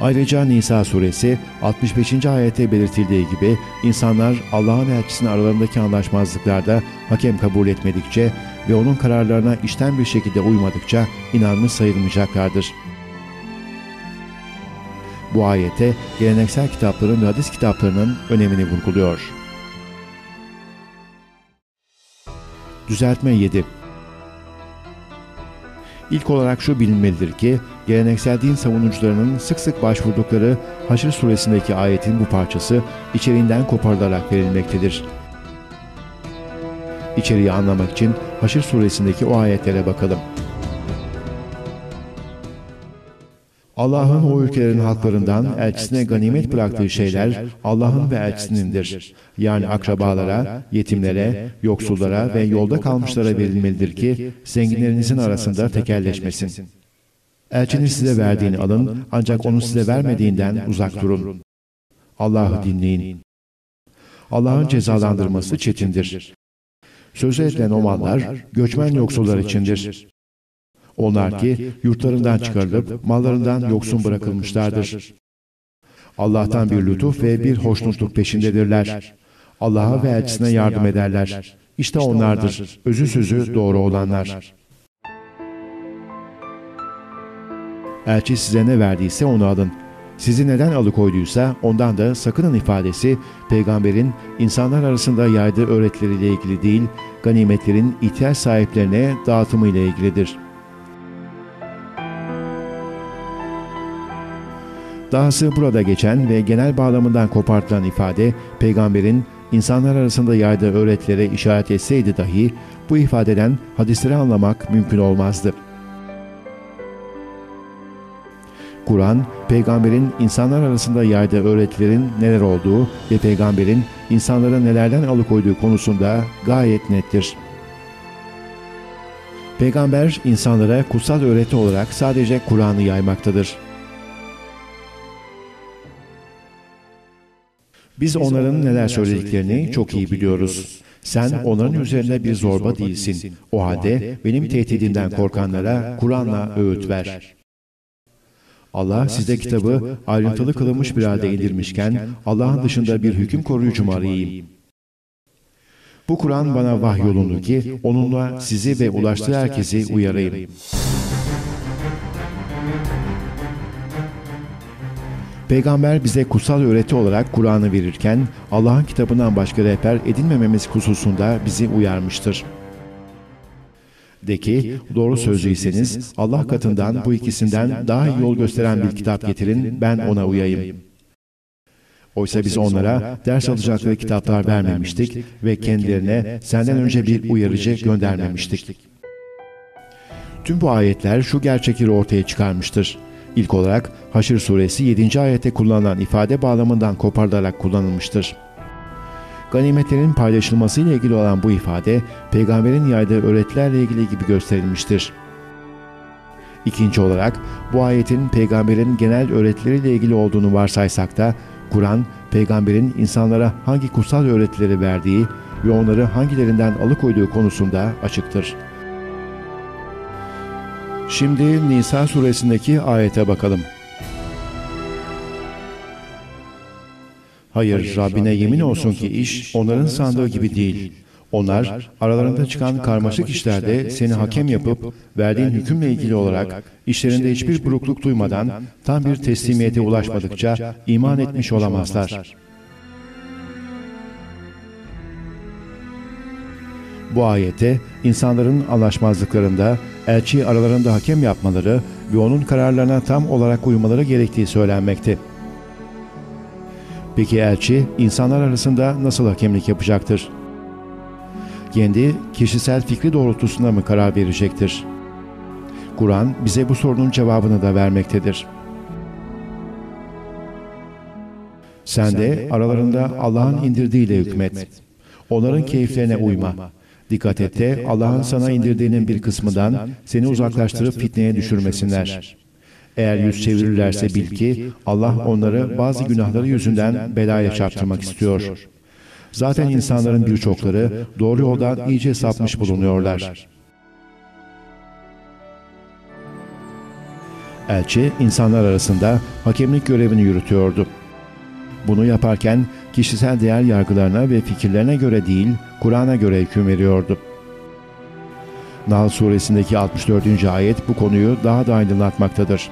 Ayrıca Nisa suresi 65. ayette belirtildiği gibi insanlar Allah'ın elçisinin aralarındaki anlaşmazlıklarda hakem kabul etmedikçe ve onun kararlarına içten bir şekilde uymadıkça inanmış sayılmayacaklardır. Bu ayette geleneksel kitapların ve hadis kitaplarının önemini vurguluyor. Düzeltme 7. İlk olarak şu bilinmelidir ki, geleneksel din savunucularının sık sık başvurdukları Haşr suresindeki ayetin bu parçası içeriğinden koparılarak verilmektedir. İçeriği anlamak için Haşr suresindeki o ayetlere bakalım. Allah'ın o ülkelerin halklarından elçisine ganimet bıraktığı şeyler Allah'ın ve elçisinindir. Yani akrabalara, yetimlere, yoksullara ve yolda kalmışlara verilmelidir ki zenginlerinizin arasında tekelleşmesin. Elçinin size verdiğini alın, ancak onun size vermediğinden uzak durun. Allah'ı dinleyin. Allah'ın cezalandırması çetindir. Söz edilen o mallar göçmen yoksullar içindir. Onlar ki yurtlarından çıkarılıp mallarından yoksun bırakılmışlardır. Allah'tan bir lütuf ve bir hoşnutluk peşindedirler. Allah'a ve elçisine yardım ederler. İşte onlardır, özü sözü doğru olanlar. Elçi size ne verdiyse onu alın. Sizi neden alıkoyduysa ondan da sakının ifadesi, peygamberin insanlar arasında yaydığı öğretileriyle ilgili değil, ganimetlerin ihtiyaç sahiplerine dağıtımı ile ilgilidir. Dahası burada geçen ve genel bağlamından kopartılan ifade, peygamberin insanlar arasında yaydığı öğretilere işaret etseydi dahi, bu ifadeden hadisleri anlamak mümkün olmazdı. Kur'an, peygamberin insanlar arasında yaydığı öğretilerin neler olduğu ve peygamberin insanları nelerden alıkoyduğu konusunda gayet nettir. Peygamber, insanlara kutsal öğreti olarak sadece Kur'an'ı yaymaktadır. Biz onların neler söylediklerini çok iyi biliyoruz. Sen onların üzerine bir zorba değilsin. O halde benim tehdidimden korkanlara Kur'an'la öğüt ver. Allah size kitabı ayrıntılı kılınmış bir halde indirmişken Allah'ın dışında bir hüküm koruyucu mu arayayım? Bu Kur'an bana vahyolundu ki onunla sizi ve ulaştığı herkesi uyarayım. Peygamber bize kutsal öğreti olarak Kur'an'ı verirken Allah'ın kitabından başka rehber edinmememiz hususunda bizi uyarmıştır. De ki, doğru sözlüyseniz Allah katından bu ikisinden daha iyi yol gösteren bir kitap getirin, ben ona uyayım. Oysa biz onlara ders alacakları kitaplar vermemiştik ve kendilerine senden önce bir uyarıcı göndermemiştik. Tüm bu ayetler şu gerçekleri ortaya çıkarmıştır. İlk olarak Haşr suresi 7. ayette kullanılan ifade bağlamından koparılarak kullanılmıştır. Ganimetlerin paylaşılması ile ilgili olan bu ifade, peygamberin yaydığı öğretilerle ilgili gibi gösterilmiştir. İkinci olarak, bu ayetin peygamberin genel öğretileriyle ilgili olduğunu varsaysak da, Kur'an, peygamberin insanlara hangi kutsal öğretileri verdiği ve onları hangilerinden alıkoyduğu konusunda açıktır. Şimdi Nisa suresindeki ayete bakalım. Hayır, Rabbine yemin olsun ki iş onların sandığı gibi değil. Onlar aralarında çıkan karmaşık işlerde seni hakem yapıp verdiğin hükümle ilgili olarak işlerinde hiçbir burukluk duymadan tam bir teslimiyete ulaşmadıkça iman etmiş olamazlar. Bu ayette insanların anlaşmazlıklarında elçi aralarında hakem yapmaları ve onun kararlarına tam olarak uymaları gerektiği söylenmekte. Peki elçi insanlar arasında nasıl hakemlik yapacaktır? Kendi kişisel fikri doğrultusunda mı karar verecektir? Kur'an bize bu sorunun cevabını da vermektedir. Sen de aralarında Allah'ın indirdiğiyle hükmet. Onların keyiflerine uyma. Dikkat et de Allah'ın sana indirdiğinin bir kısmından seni uzaklaştırıp fitneye düşürmesinler. Eğer yüz çevirirlerse bil ki Allah onları bazı günahları yüzünden belaya çarptırmak istiyor. Zaten insanların birçokları doğru yoldan iyice sapmış bulunuyorlar. Elçi insanlar arasında hakemlik görevini yürütüyordu. Bunu yaparken kişisel değer yargılarına ve fikirlerine göre değil, Kur'an'a göre hüküm veriyordu. Nahl suresindeki 64. ayet bu konuyu daha da aydınlatmaktadır.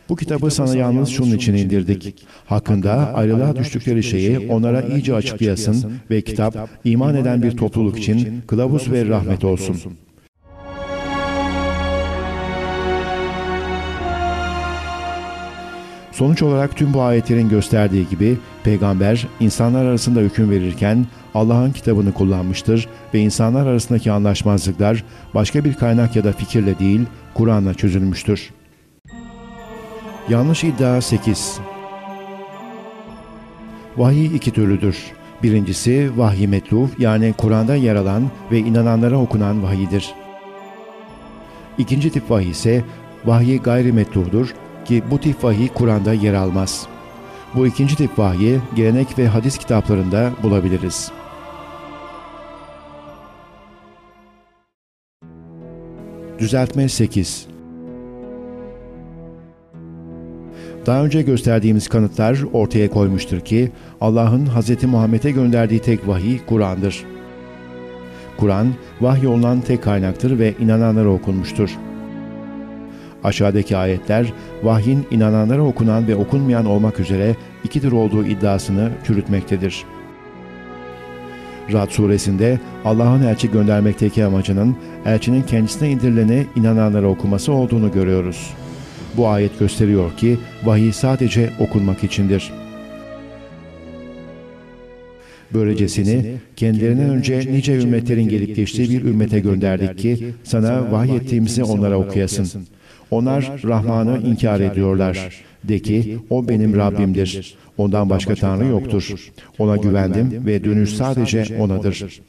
Bu kitabı sana yalnız şunun için indirdik. Hakkında ayrılığa düştükleri şeyi onlara iyice açıklayasın ve kitap iman eden bir topluluk için kılavuz ve rahmet olsun. Sonuç olarak tüm bu ayetlerin gösterdiği gibi peygamber insanlar arasında hüküm verirken Allah'ın kitabını kullanmıştır ve insanlar arasındaki anlaşmazlıklar başka bir kaynak ya da fikirle değil Kur'an'la çözülmüştür. Yanlış iddia 8. Vahiy iki türlüdür. Birincisi vahiy metlu, yani Kur'an'da yer alan ve inananlara okunan vahiydir. İkinci tip vahiy ise vahiy gayri metludur ki bu tip vahiy Kur'an'da yer almaz. Bu ikinci tip vahiyi gelenek ve hadis kitaplarında bulabiliriz. Düzeltme 8. Daha önce gösterdiğimiz kanıtlar ortaya koymuştur ki Allah'ın Hz. Muhammed'e gönderdiği tek vahiy Kur'an'dır. Kur'an, vahyolunan tek kaynaktır ve inananlara okunmuştur. Aşağıdaki ayetler, vahyin inananlara okunan ve okunmayan olmak üzere iki tür olduğu iddiasını çürütmektedir. Ra'd suresinde Allah'ın elçi göndermekteki amacının elçinin kendisine indirilene inananlara okuması olduğunu görüyoruz. Bu ayet gösteriyor ki vahiy sadece okunmak içindir. Böylecesini kendilerinden önce nice ümmetlerin gelip geçtiği bir ümmete gönderdik ki sana vahyettiğimizi onlara okuyasın. Onlar Rahman'ı inkar ediyorlar. De ki o benim Rabbimdir. Ondan başka Tanrı yoktur. Ona güvendim ve dönüş sadece O'nadır.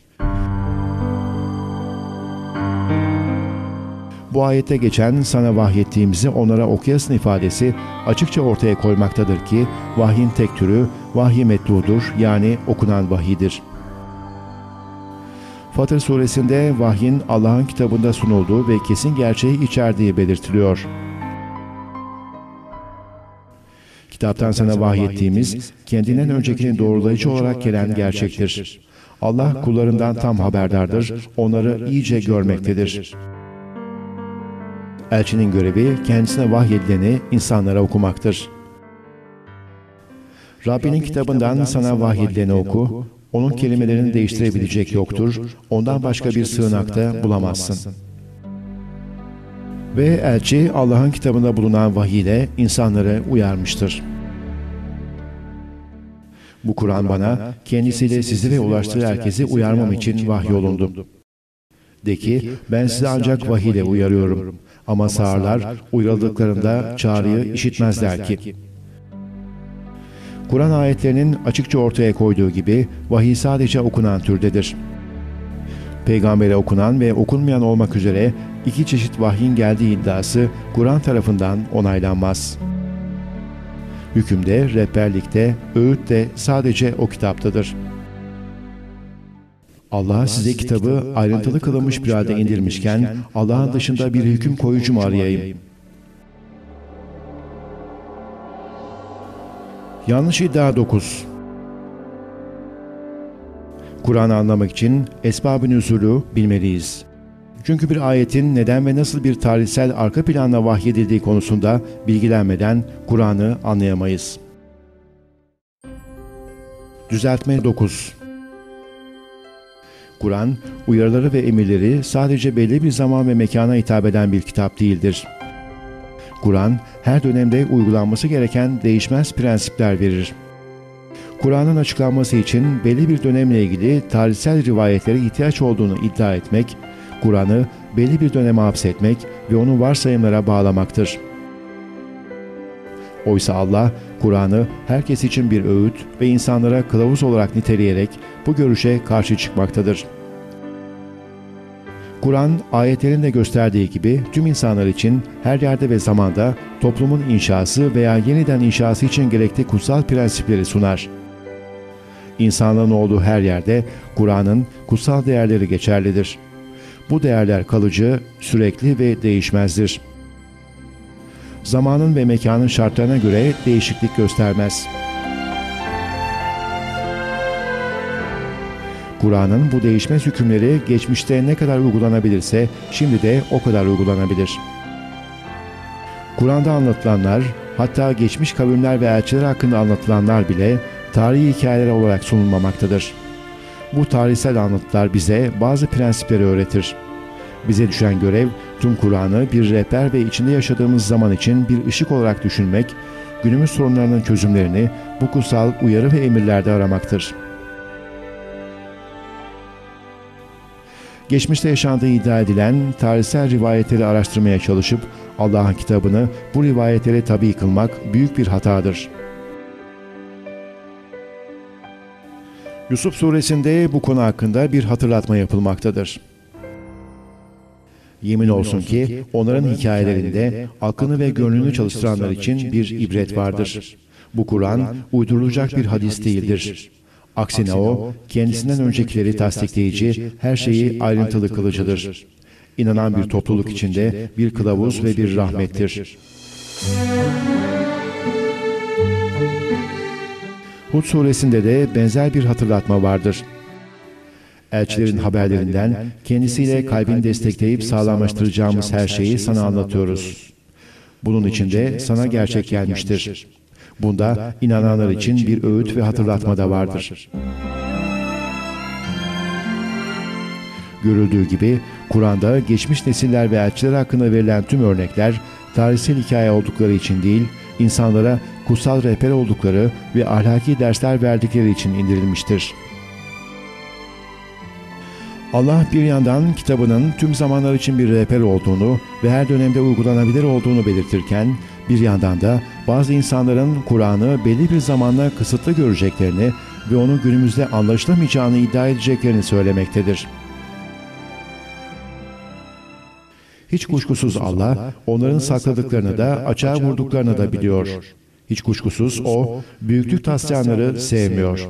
Bu ayette geçen sana vahyettiğimizi onlara okuyasın ifadesi açıkça ortaya koymaktadır ki vahyin tek türü vahiy metludur, yani okunan vahiydir. Fatır suresinde vahyin Allah'ın kitabında sunulduğu ve kesin gerçeği içerdiği belirtiliyor. Kitaptan sana vahyettiğimiz kendinden öncekinin doğrulayıcı olarak gelen gerçektir. Allah kullarından tam haberdardır, onları iyice görmektedir. Elçinin görevi kendisine vahyedileni insanlara okumaktır. Rabbinin kitabından sana vahyedileni oku, onun kelimelerini değiştirebilecek yoktur, ondan başka bir sığınakta bulamazsın. Ve elçi Allah'ın kitabında bulunan vahiy ile insanları uyarmıştır. Bu Kur'an bana kendisiyle sizi ve ulaştığı herkesi uyarmam için vahyolundu. De ki ben sizi ancak vahiy ile uyarıyorum. Ama sağırlar uyarıldıklarında çağrıyı işitmezler ki. Kur'an ayetlerinin açıkça ortaya koyduğu gibi vahiy sadece okunan türdedir. Peygambere okunan ve okunmayan olmak üzere iki çeşit vahyin geldiği iddiası Kur'an tarafından onaylanmaz. Hükümde, rehberlikte, öğüt de sadece o kitaptadır. Allah size kitabı ayrıntılı kılınmış bir halde indirmişken Allah'ın dışında bir hüküm koyucu mu arayayım? Yanlış iddia 9. Kur'an'ı anlamak için esbab-ı nüzulü bilmeliyiz. Çünkü bir ayetin neden ve nasıl bir tarihsel arka planla vahyedildiği konusunda bilgilenmeden Kur'an'ı anlayamayız. Düzeltme 9. Kur'an, uyarıları ve emirleri sadece belli bir zaman ve mekana hitap eden bir kitap değildir. Kur'an, her dönemde uygulanması gereken değişmez prensipler verir. Kur'an'ın açıklanması için belli bir dönemle ilgili tarihsel rivayetlere ihtiyaç olduğunu iddia etmek, Kur'an'ı belli bir döneme hapsetmek ve onu varsayımlara bağlamaktır. Oysa Allah, Kur'an'ı herkes için bir öğüt ve insanlara kılavuz olarak niteleyerek bu görüşe karşı çıkmaktadır. Kur'an, ayetlerin de gösterdiği gibi tüm insanlar için her yerde ve zamanda toplumun inşası veya yeniden inşası için gerekli kutsal prensipleri sunar. İnsanlığın olduğu her yerde Kur'an'ın kutsal değerleri geçerlidir. Bu değerler kalıcı, sürekli ve değişmezdir. Zamanın ve mekanın şartlarına göre değişiklik göstermez. Kur'an'ın bu değişmez hükümleri geçmişte ne kadar uygulanabilirse şimdi de o kadar uygulanabilir. Kur'an'da anlatılanlar, hatta geçmiş kavimler ve elçiler hakkında anlatılanlar bile tarihi hikayeler olarak sunulmamaktadır. Bu tarihsel anlatılar bize bazı prensipleri öğretir. Bize düşen görev, tüm Kur'an'ı bir rehber ve içinde yaşadığımız zaman için bir ışık olarak düşünmek, günümüz sorunlarının çözümlerini bu kutsal uyarı ve emirlerde aramaktır. Geçmişte yaşandığı iddia edilen tarihsel rivayetleri araştırmaya çalışıp Allah'ın kitabını bu rivayetlere tabi kılmak büyük bir hatadır. Yusuf suresinde bu konu hakkında bir hatırlatma yapılmaktadır. Yemin olsun ki onların hikayelerinde aklını ve gönlünü çalıştıranlar için bir ibret vardır. Bu Kur'an uydurulacak bir hadis değildir. Aksine o, kendisinden öncekileri tasdikleyici, her şeyi ayrıntılı kılıcıdır. İnanan bir topluluk içinde bir kılavuz ve bir rahmettir. Hud suresinde de benzer bir hatırlatma vardır. Elçilerin haberlerinden kendisiyle kalbini destekleyip sağlamlaştıracağımız her şeyi sana anlatıyoruz. Bunun için de sana gerçek gelmiştir. Bunda inananlar için bir öğüt ve hatırlatma da vardır. Görüldüğü gibi Kur'an'da geçmiş nesiller ve elçiler hakkında verilen tüm örnekler tarihsel hikaye oldukları için değil, insanlara kutsal rehber oldukları ve ahlaki dersler verdikleri için indirilmiştir. Allah bir yandan kitabının tüm zamanlar için bir rehber olduğunu ve her dönemde uygulanabilir olduğunu belirtirken, bir yandan da bazı insanların Kur'an'ı belli bir zamanla kısıtlı göreceklerini ve onun günümüzde anlaşılamayacağını iddia edeceklerini söylemektedir. Hiç kuşkusuz Allah, onların sakladıklarını da açığa vurduklarını da biliyor. Hiç kuşkusuz O, büyüklük taslayanları sevmiyor.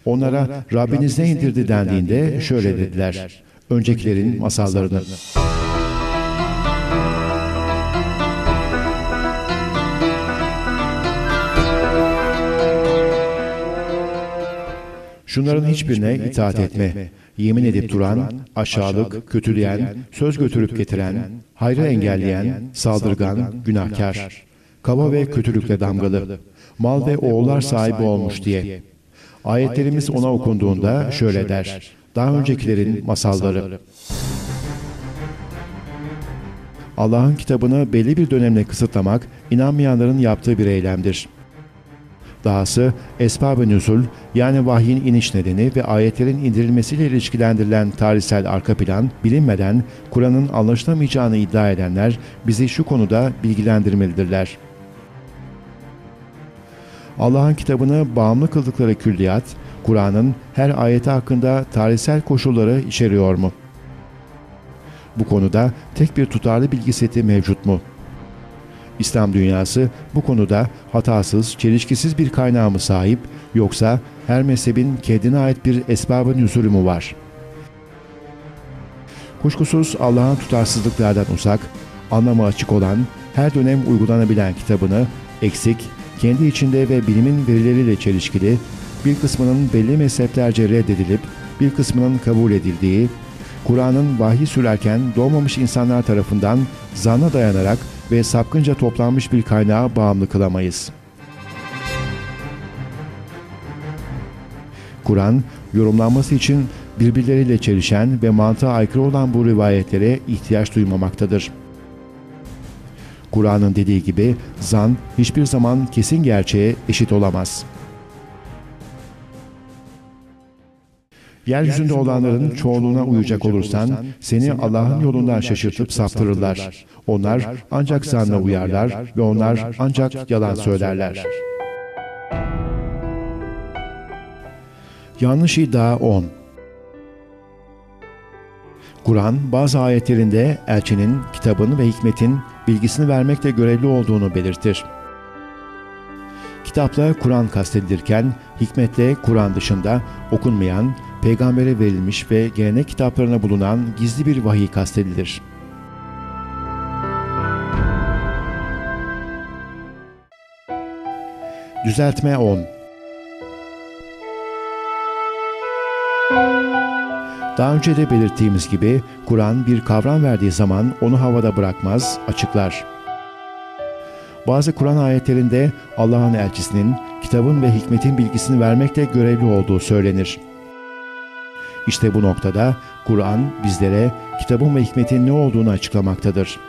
Onlara Rabbiniz ne indirdi dendiğinde şöyle dediler: öncekilerin masallarını. Şunların hiçbirine itaat etme. Yemin edip duran, aşağılık, kötüleyen, söz götürüp getiren, hayrı engelleyen, saldırgan, günahkar, kaba ve kötülükle damgalı, mal ve oğullar sahibi olmuş diye. Ayetlerimiz ona okunduğunda şöyle der: daha öncekilerin masalları. Allah'ın kitabını belli bir dönemle kısıtlamak, inanmayanların yaptığı bir eylemdir. Dahası esbab-ı nüzul, yani vahyin iniş nedeni ve ayetlerin indirilmesiyle ilişkilendirilen tarihsel arka plan bilinmeden Kur'an'ın anlaşılamayacağını iddia edenler bizi şu konuda bilgilendirmelidirler. Allah'ın kitabını bağımlı kıldıkları külliyat, Kur'an'ın her ayeti hakkında tarihsel koşulları içeriyor mu? Bu konuda tek bir tutarlı bilgi seti mevcut mu? İslam dünyası bu konuda hatasız, çelişkisiz bir kaynağı mı sahip, yoksa her mezhebin kendine ait bir esbab-ı nüzulü mü var? Kuşkusuz Allah'ın tutarsızlıklardan uzak, anlamı açık olan, her dönem uygulanabilen kitabını eksik, kendi içinde ve bilimin verileriyle çelişkili, bir kısmının belli mezheplerce reddedilip bir kısmının kabul edildiği, Kur'an'ın vahyi sürerken doğmamış insanlar tarafından zanna dayanarak ve sapkınca toplanmış bir kaynağa bağımlı kılamayız. Kur'an, yorumlanması için birbirleriyle çelişen ve mantığa aykırı olan bu rivayetlere ihtiyaç duymamaktadır. Kur'an'ın dediği gibi zan hiçbir zaman kesin gerçeğe eşit olamaz. Yeryüzünde olanların çoğunluğuna uyacak olursan seni Allah'ın yolundan şaşırtıp saptırırlar. Onlar ancak zanna uyarlar ve onlar ancak yalan söylerler. Yanlış iddia 10. Kur'an bazı ayetlerinde elçinin, kitabın ve hikmetin bilgisini vermekle görevli olduğunu belirtir. Kitapla Kur'an kastedilirken, hikmetle Kur'an dışında okunmayan, peygambere verilmiş ve gelenek kitaplarına bulunan gizli bir vahiy kastedilir. Düzeltme 10. Daha önce de belirttiğimiz gibi, Kur'an bir kavram verdiği zaman onu havada bırakmaz, açıklar. Bazı Kur'an ayetlerinde Allah'ın elçisinin, kitabın ve hikmetin bilgisini vermekle görevli olduğu söylenir. İşte bu noktada Kur'an bizlere kitabın ve hikmetin ne olduğunu açıklamaktadır.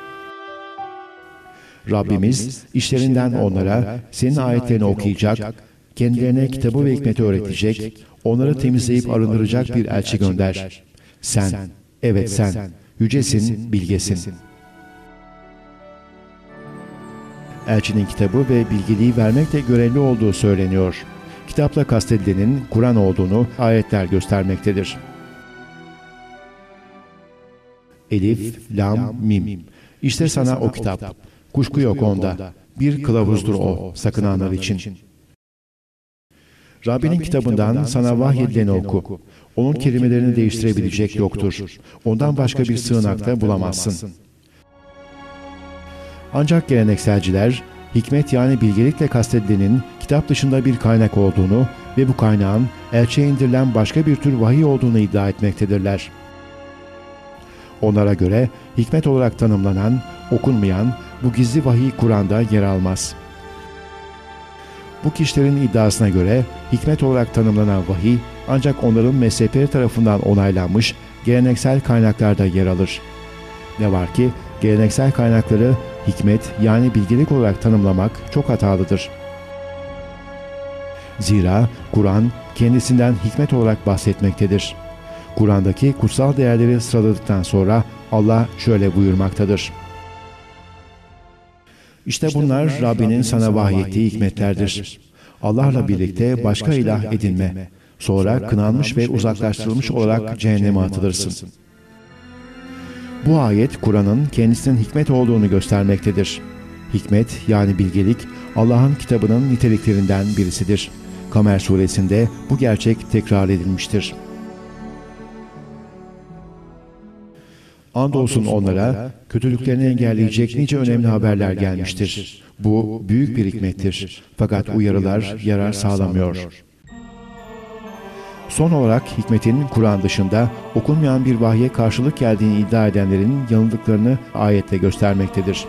Rabbimiz işlerinden onlara senin ayetlerini okuyacak, kendilerine kitabı ve hikmeti öğretecek, onları temizleyip arındıracak bir elçi gönder. Sen, Evet sen, yücesin, bilgesin. Elçinin kitabı ve bilgeliği vermekle görevli olduğu söyleniyor. Kitapla kastedilenin Kur'an olduğunu ayetler göstermektedir. Elif, lam, mim. İşte sana o kitap. Kuşku yok onda. Bir kılavuzdur o, sakınanlar için. Rabbinin kitabından sana vahyedileni oku. Onun kelimelerini değiştirebilecek yoktur. Ondan başka bir sığınakta bulamazsın. Ancak gelenekselciler, hikmet yani bilgelikle kastedilenin kitap dışında bir kaynak olduğunu ve bu kaynağın elçiye indirilen başka bir tür vahiy olduğunu iddia etmektedirler. Onlara göre hikmet olarak tanımlanan, okunmayan bu gizli vahiy Kur'an'da yer almaz. Bu kişilerin iddiasına göre hikmet olarak tanımlanan vahiy ancak onların mezhepleri tarafından onaylanmış geleneksel kaynaklarda yer alır. Ne var ki geleneksel kaynakları hikmet yani bilgelik olarak tanımlamak çok hatalıdır. Zira Kur'an kendisinden hikmet olarak bahsetmektedir. Kur'an'daki kutsal değerleri sıraladıktan sonra Allah şöyle buyurmaktadır. İşte bunlar Rabbinin sana vahyettiği hikmetlerdir. Allah'la birlikte başka ilah edinme. Sonra kınanmış ve uzaklaştırılmış olarak cehenneme atılırsın. Bu ayet Kur'an'ın kendisinin hikmet olduğunu göstermektedir. Hikmet yani bilgelik Allah'ın kitabının niteliklerinden birisidir. Kamer suresinde bu gerçek tekrar edilmiştir. Andolsun onlara kötülüklerini engelleyecek nice önemli haberler gelmiştir. Bu büyük bir hikmettir. Fakat uyarılar yarar sağlamıyor. Son olarak hikmetin Kur'an dışında okunmayan bir vahye karşılık geldiğini iddia edenlerin yanıldıklarını ayetle göstermektedir.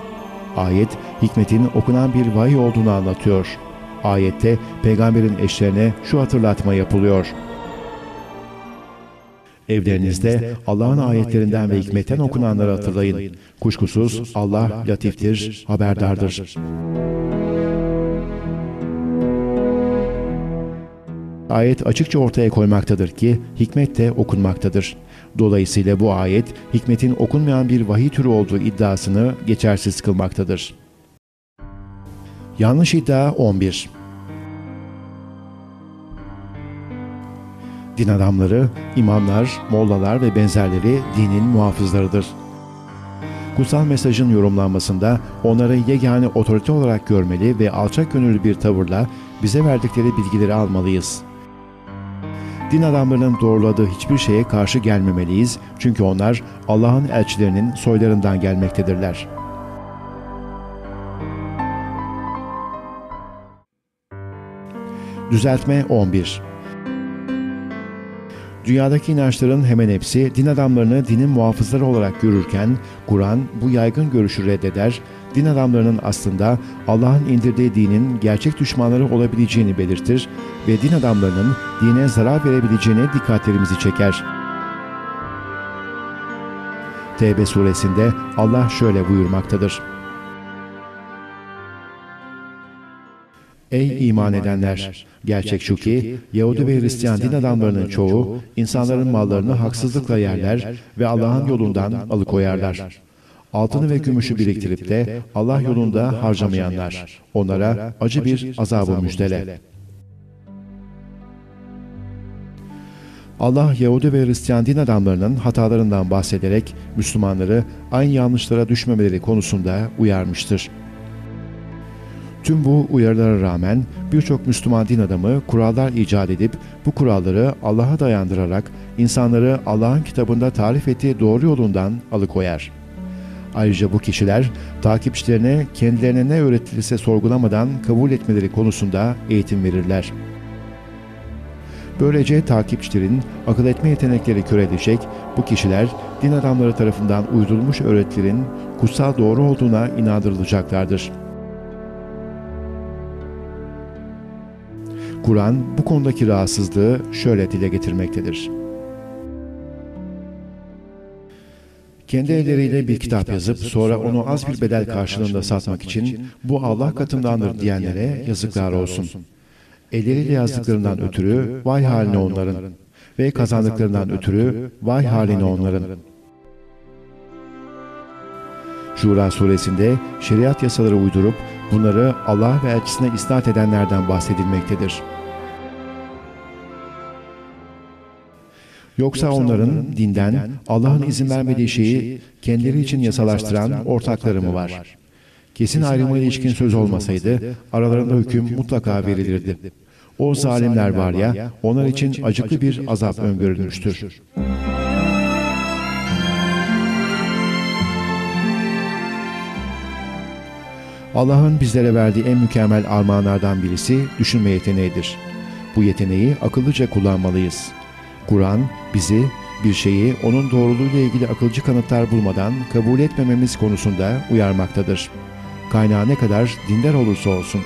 Ayet, hikmetin okunan bir vahiy olduğunu anlatıyor. Ayette peygamberin eşlerine şu hatırlatma yapılıyor. Evlerinizde Allah'ın ayetlerinden ve hikmetten okunanları hatırlayın. Kuşkusuz Allah latiftir, haberdardır. Ayet açıkça ortaya koymaktadır ki hikmet de okunmaktadır. Dolayısıyla bu ayet hikmetin okunmayan bir vahiy türü olduğu iddiasını geçersiz kılmaktadır. Yanlış iddia 11. Din adamları, imamlar, mollalar ve benzerleri dinin muhafızlarıdır. Kutsal mesajın yorumlanmasında onları yegane otorite olarak görmeli ve alçak gönüllü bir tavırla bize verdikleri bilgileri almalıyız. Din adamlarının doğruladığı hiçbir şeye karşı gelmemeliyiz çünkü onlar Allah'ın elçilerinin soylarından gelmektedirler. Düzeltme 11. Dünyadaki inançların hemen hepsi din adamlarını dinin muhafızları olarak görürken, Kur'an bu yaygın görüşü reddeder, din adamlarının aslında Allah'ın indirdiği dinin gerçek düşmanları olabileceğini belirtir ve din adamlarının dine zarar verebileceğine dikkatlerimizi çeker. Tevbe suresinde Allah şöyle buyurmaktadır. Ey iman edenler! Gerçek şu ki, Yahudi ve Hristiyan din adamlarının çoğu, insanların mallarını haksızlıkla yerler ve Allah'ın yolundan alıkoyarlar. Altını ve gümüşü biriktirip de Allah yolunda harcamayanlar, onlara acı bir azabı müjdele. Allah, Yahudi ve Hristiyan din adamlarının hatalarından bahsederek, Müslümanları aynı yanlışlara düşmemeleri konusunda uyarmıştır. Tüm bu uyarılara rağmen birçok Müslüman din adamı kurallar icat edip bu kuralları Allah'a dayandırarak insanları Allah'ın kitabında tarif ettiği doğru yolundan alıkoyar. Ayrıca bu kişiler takipçilerine kendilerine ne öğretilirse sorgulamadan kabul etmeleri konusunda eğitim verirler. Böylece takipçilerin akıl etme yetenekleri kör edecek, bu kişiler din adamları tarafından uydurulmuş öğretilerin kutsal doğru olduğuna inandırılacaklardır. Kur'an bu konudaki rahatsızlığı şöyle dile getirmektedir. Kendi elleriyle bir kitap yazıp sonra onu az bir bedel karşılığında satmak için bu Allah katındandır diyenlere yazıklar olsun. Elleriyle yazdıklarından ötürü vay haline onların ve kazandıklarından ötürü vay haline onların. Şura suresinde şeriat yasaları uydurup bunları Allah ve elçisine isnat edenlerden bahsedilmektedir. Yoksa onların dinden Allah'ın izin vermediği şeyi kendileri için yasalaştıran ortakları mı var? Kesin ayrıma ilişkin söz olmasaydı aralarında hüküm mutlaka verilirdi. O zalimler var ya, onlar için acıklı bir azap öngörülmüştür. Allah'ın bizlere verdiği en mükemmel armağanlardan birisi düşünme yeteneğidir. Bu yeteneği akıllıca kullanmalıyız. Kur'an bizi bir şeyi onun doğruluğuyla ilgili akılcı kanıtlar bulmadan kabul etmememiz konusunda uyarmaktadır. Kaynağı ne kadar dindar olursa olsun.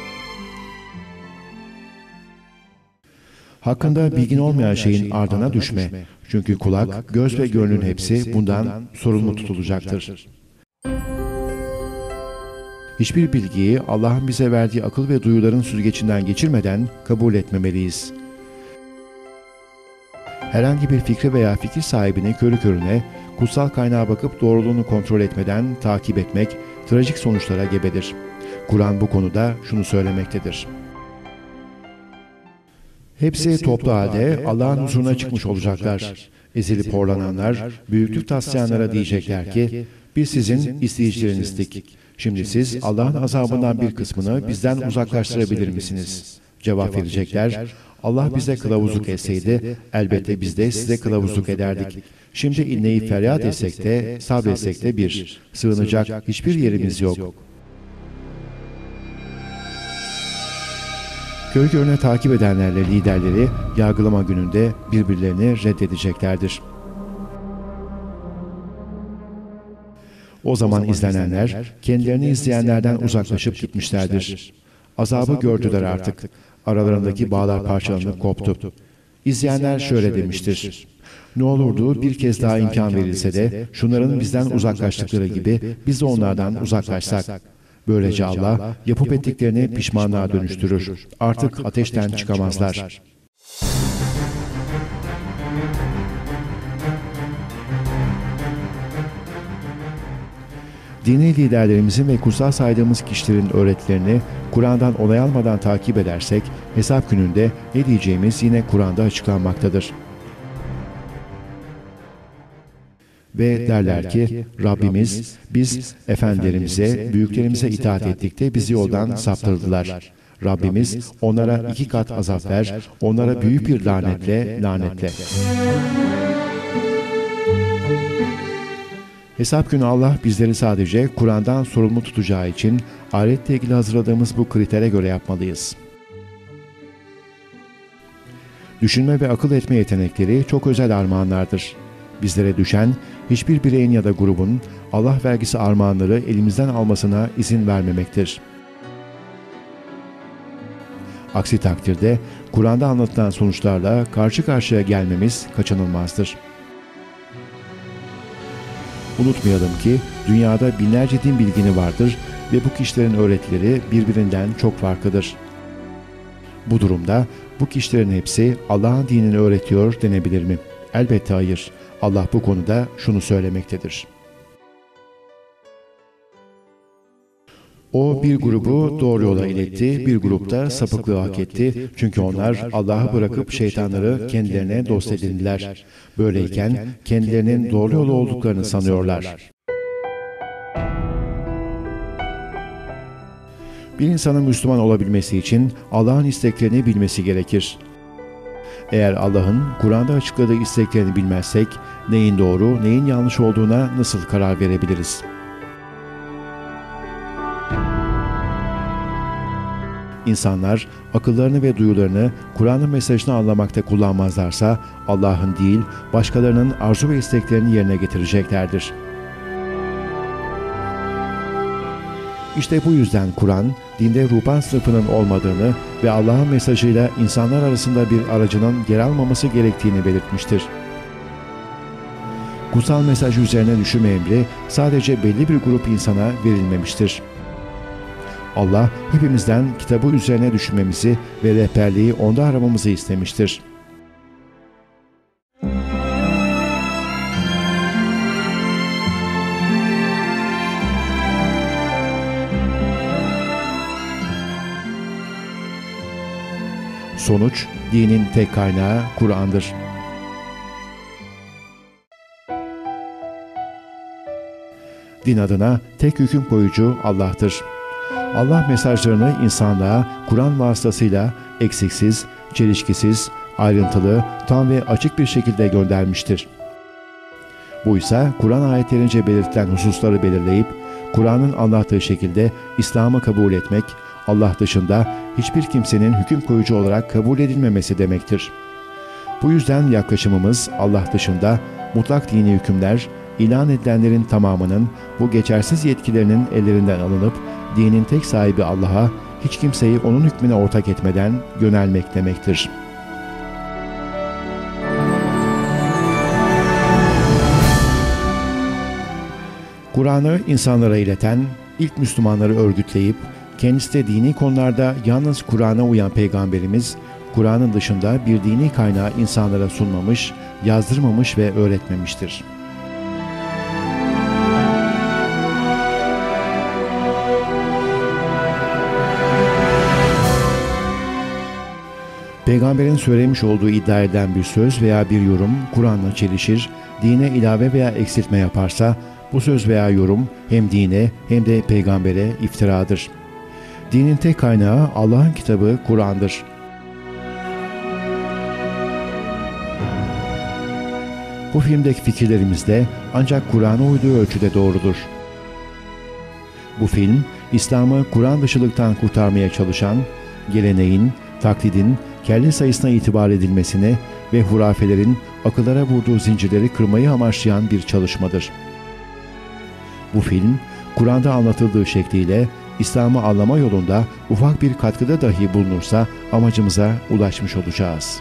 Hakkında bilgin olmayan şeyin ardına düşme. Çünkü kulak, göz ve gönlün hepsi bundan sorumlu tutulacaktır. Hiçbir bilgiyi Allah'ın bize verdiği akıl ve duyuların süzgecinden geçirmeden kabul etmemeliyiz. Herhangi bir fikri veya fikir sahibini körü körüne, kutsal kaynağa bakıp doğruluğunu kontrol etmeden takip etmek trajik sonuçlara gebedir. Kur'an bu konuda şunu söylemektedir. Hepsi toplu halde Allah'ın huzuruna çıkmış olacaklar. Ezilip horlananlar, büyüklük taslayanlara diyecekler ki, biz sizin isteyicilerinizdik. Şimdi siz Allah'ın azabından bir kısmını bizden uzaklaştırabilir misiniz? Cevap verecekler, Allah bize kılavuzluk etseydi, elbette biz de size kılavuzluk ederdik. Şimdi inleyip feryat etsek de, sabretsek de bir, sığınacak hiçbir yerimiz yok. Körü körüne takip edenlerle liderleri, yargılama gününde birbirlerini reddedeceklerdir. O zaman izlenenler, kendilerini izleyenlerden uzaklaşıp gitmişlerdir. Azabı gördüler artık. Aralarındaki bağlar parçalanıp koptu. İzleyenler şöyle demiştir. Ne olurdu bir kez daha imkan verilse de şunların bizden uzaklaştıkları gibi biz de onlardan uzaklaşsak. Böylece Allah yapıp ettiklerini pişmanlığa dönüştürür. Artık ateşten çıkamazlar. Dini liderlerimizin ve kutsal saydığımız kişilerin öğretilerini Kur'an'dan onay almadan takip edersek, hesap gününde ne diyeceğimiz yine Kur'an'da açıklanmaktadır. Ve derler ki, Rabbimiz, biz efendilerimize, büyüklerimize itaat ettik de bizi yoldan saptırdılar. Rabbimiz onlara 2 kat azap ver, onlara büyük bir lanetle. Hesap günü Allah bizleri sadece Kur'an'dan sorumlu tutacağı için ahiretle ilgili hazırladığımız bu kritere göre yapmalıyız. Düşünme ve akıl etme yetenekleri çok özel armağanlardır. Bizlere düşen hiçbir bireyin ya da grubun Allah vergisi armağanları elimizden almasına izin vermemektir. Aksi takdirde Kur'an'da anlatılan sonuçlarla karşı karşıya gelmemiz kaçınılmazdır. Unutmayalım ki dünyada binlerce din bilgini vardır ve bu kişilerin öğretileri birbirinden çok farklıdır. Bu durumda bu kişilerin hepsi Allah'ın dinini öğretiyor denebilir mi? Elbette hayır. Allah bu konuda şunu söylemektedir. O bir grubu doğru yola iletti, bir grupta sapıklığı hak etti. Çünkü onlar Allah'ı bırakıp şeytanları kendilerine dost edindiler. Böyleyken kendilerinin doğru yolu olduklarını sanıyorlar. Bir insanın Müslüman olabilmesi için Allah'ın isteklerini bilmesi gerekir. Eğer Allah'ın Kur'an'da açıkladığı isteklerini bilmezsek, neyin doğru, neyin yanlış olduğuna nasıl karar verebiliriz? İnsanlar akıllarını ve duyularını Kur'an'ın mesajını anlamakta kullanmazlarsa Allah'ın değil, başkalarının arzu ve isteklerini yerine getireceklerdir. İşte bu yüzden Kur'an, dinde ruhban sınıfının olmadığını ve Allah'ın mesajıyla insanlar arasında bir aracının yer almaması gerektiğini belirtmiştir. Kutsal mesaj üzerine düşünme emri sadece belli bir grup insana verilmemiştir. Allah hepimizden kitabı üzerine düşünmemizi ve rehberliği onda aramamızı istemiştir. Sonuç, dinin tek kaynağı Kur'an'dır. Din adına tek hüküm koyucu Allah'tır. Allah mesajlarını insanlığa Kur'an vasıtasıyla eksiksiz, çelişkisiz, ayrıntılı, tam ve açık bir şekilde göndermiştir. Bu ise Kur'an ayetlerince belirtilen hususları belirleyip, Kur'an'ın anlattığı şekilde İslam'ı kabul etmek, Allah dışında hiçbir kimsenin hüküm koyucu olarak kabul edilmemesi demektir. Bu yüzden yaklaşımımız Allah dışında mutlak dini hükümler, ilan edilenlerin tamamının bu geçersiz yetkilerinin ellerinden alınıp, dinin tek sahibi Allah'a hiç kimseyi onun hükmüne ortak etmeden yönelmek demektir. Kur'an'ı insanlara ileten, ilk Müslümanları örgütleyip, kendisi de dini konularda yalnız Kur'an'a uyan Peygamberimiz, Kur'an'ın dışında bir dini kaynağı insanlara sunmamış, yazdırmamış ve öğretmemiştir. Peygamberin söylemiş olduğu iddia edilen bir söz veya bir yorum Kur'an'la çelişir, dine ilave veya eksiltme yaparsa, bu söz veya yorum hem dine hem de peygambere iftiradır. Dinin tek kaynağı Allah'ın kitabı Kur'an'dır. Bu filmdeki fikirlerimiz de ancak Kur'an'a uyduğu ölçüde doğrudur. Bu film, İslam'ı Kur'an dışılıktan kurtarmaya çalışan, geleneğin, taklidin, kelle sayısına itibar edilmesini ve hurafelerin akıllara vurduğu zincirleri kırmayı amaçlayan bir çalışmadır. Bu film, Kur'an'da anlatıldığı şekliyle İslam'ı anlama yolunda ufak bir katkıda dahi bulunursa amacımıza ulaşmış olacağız.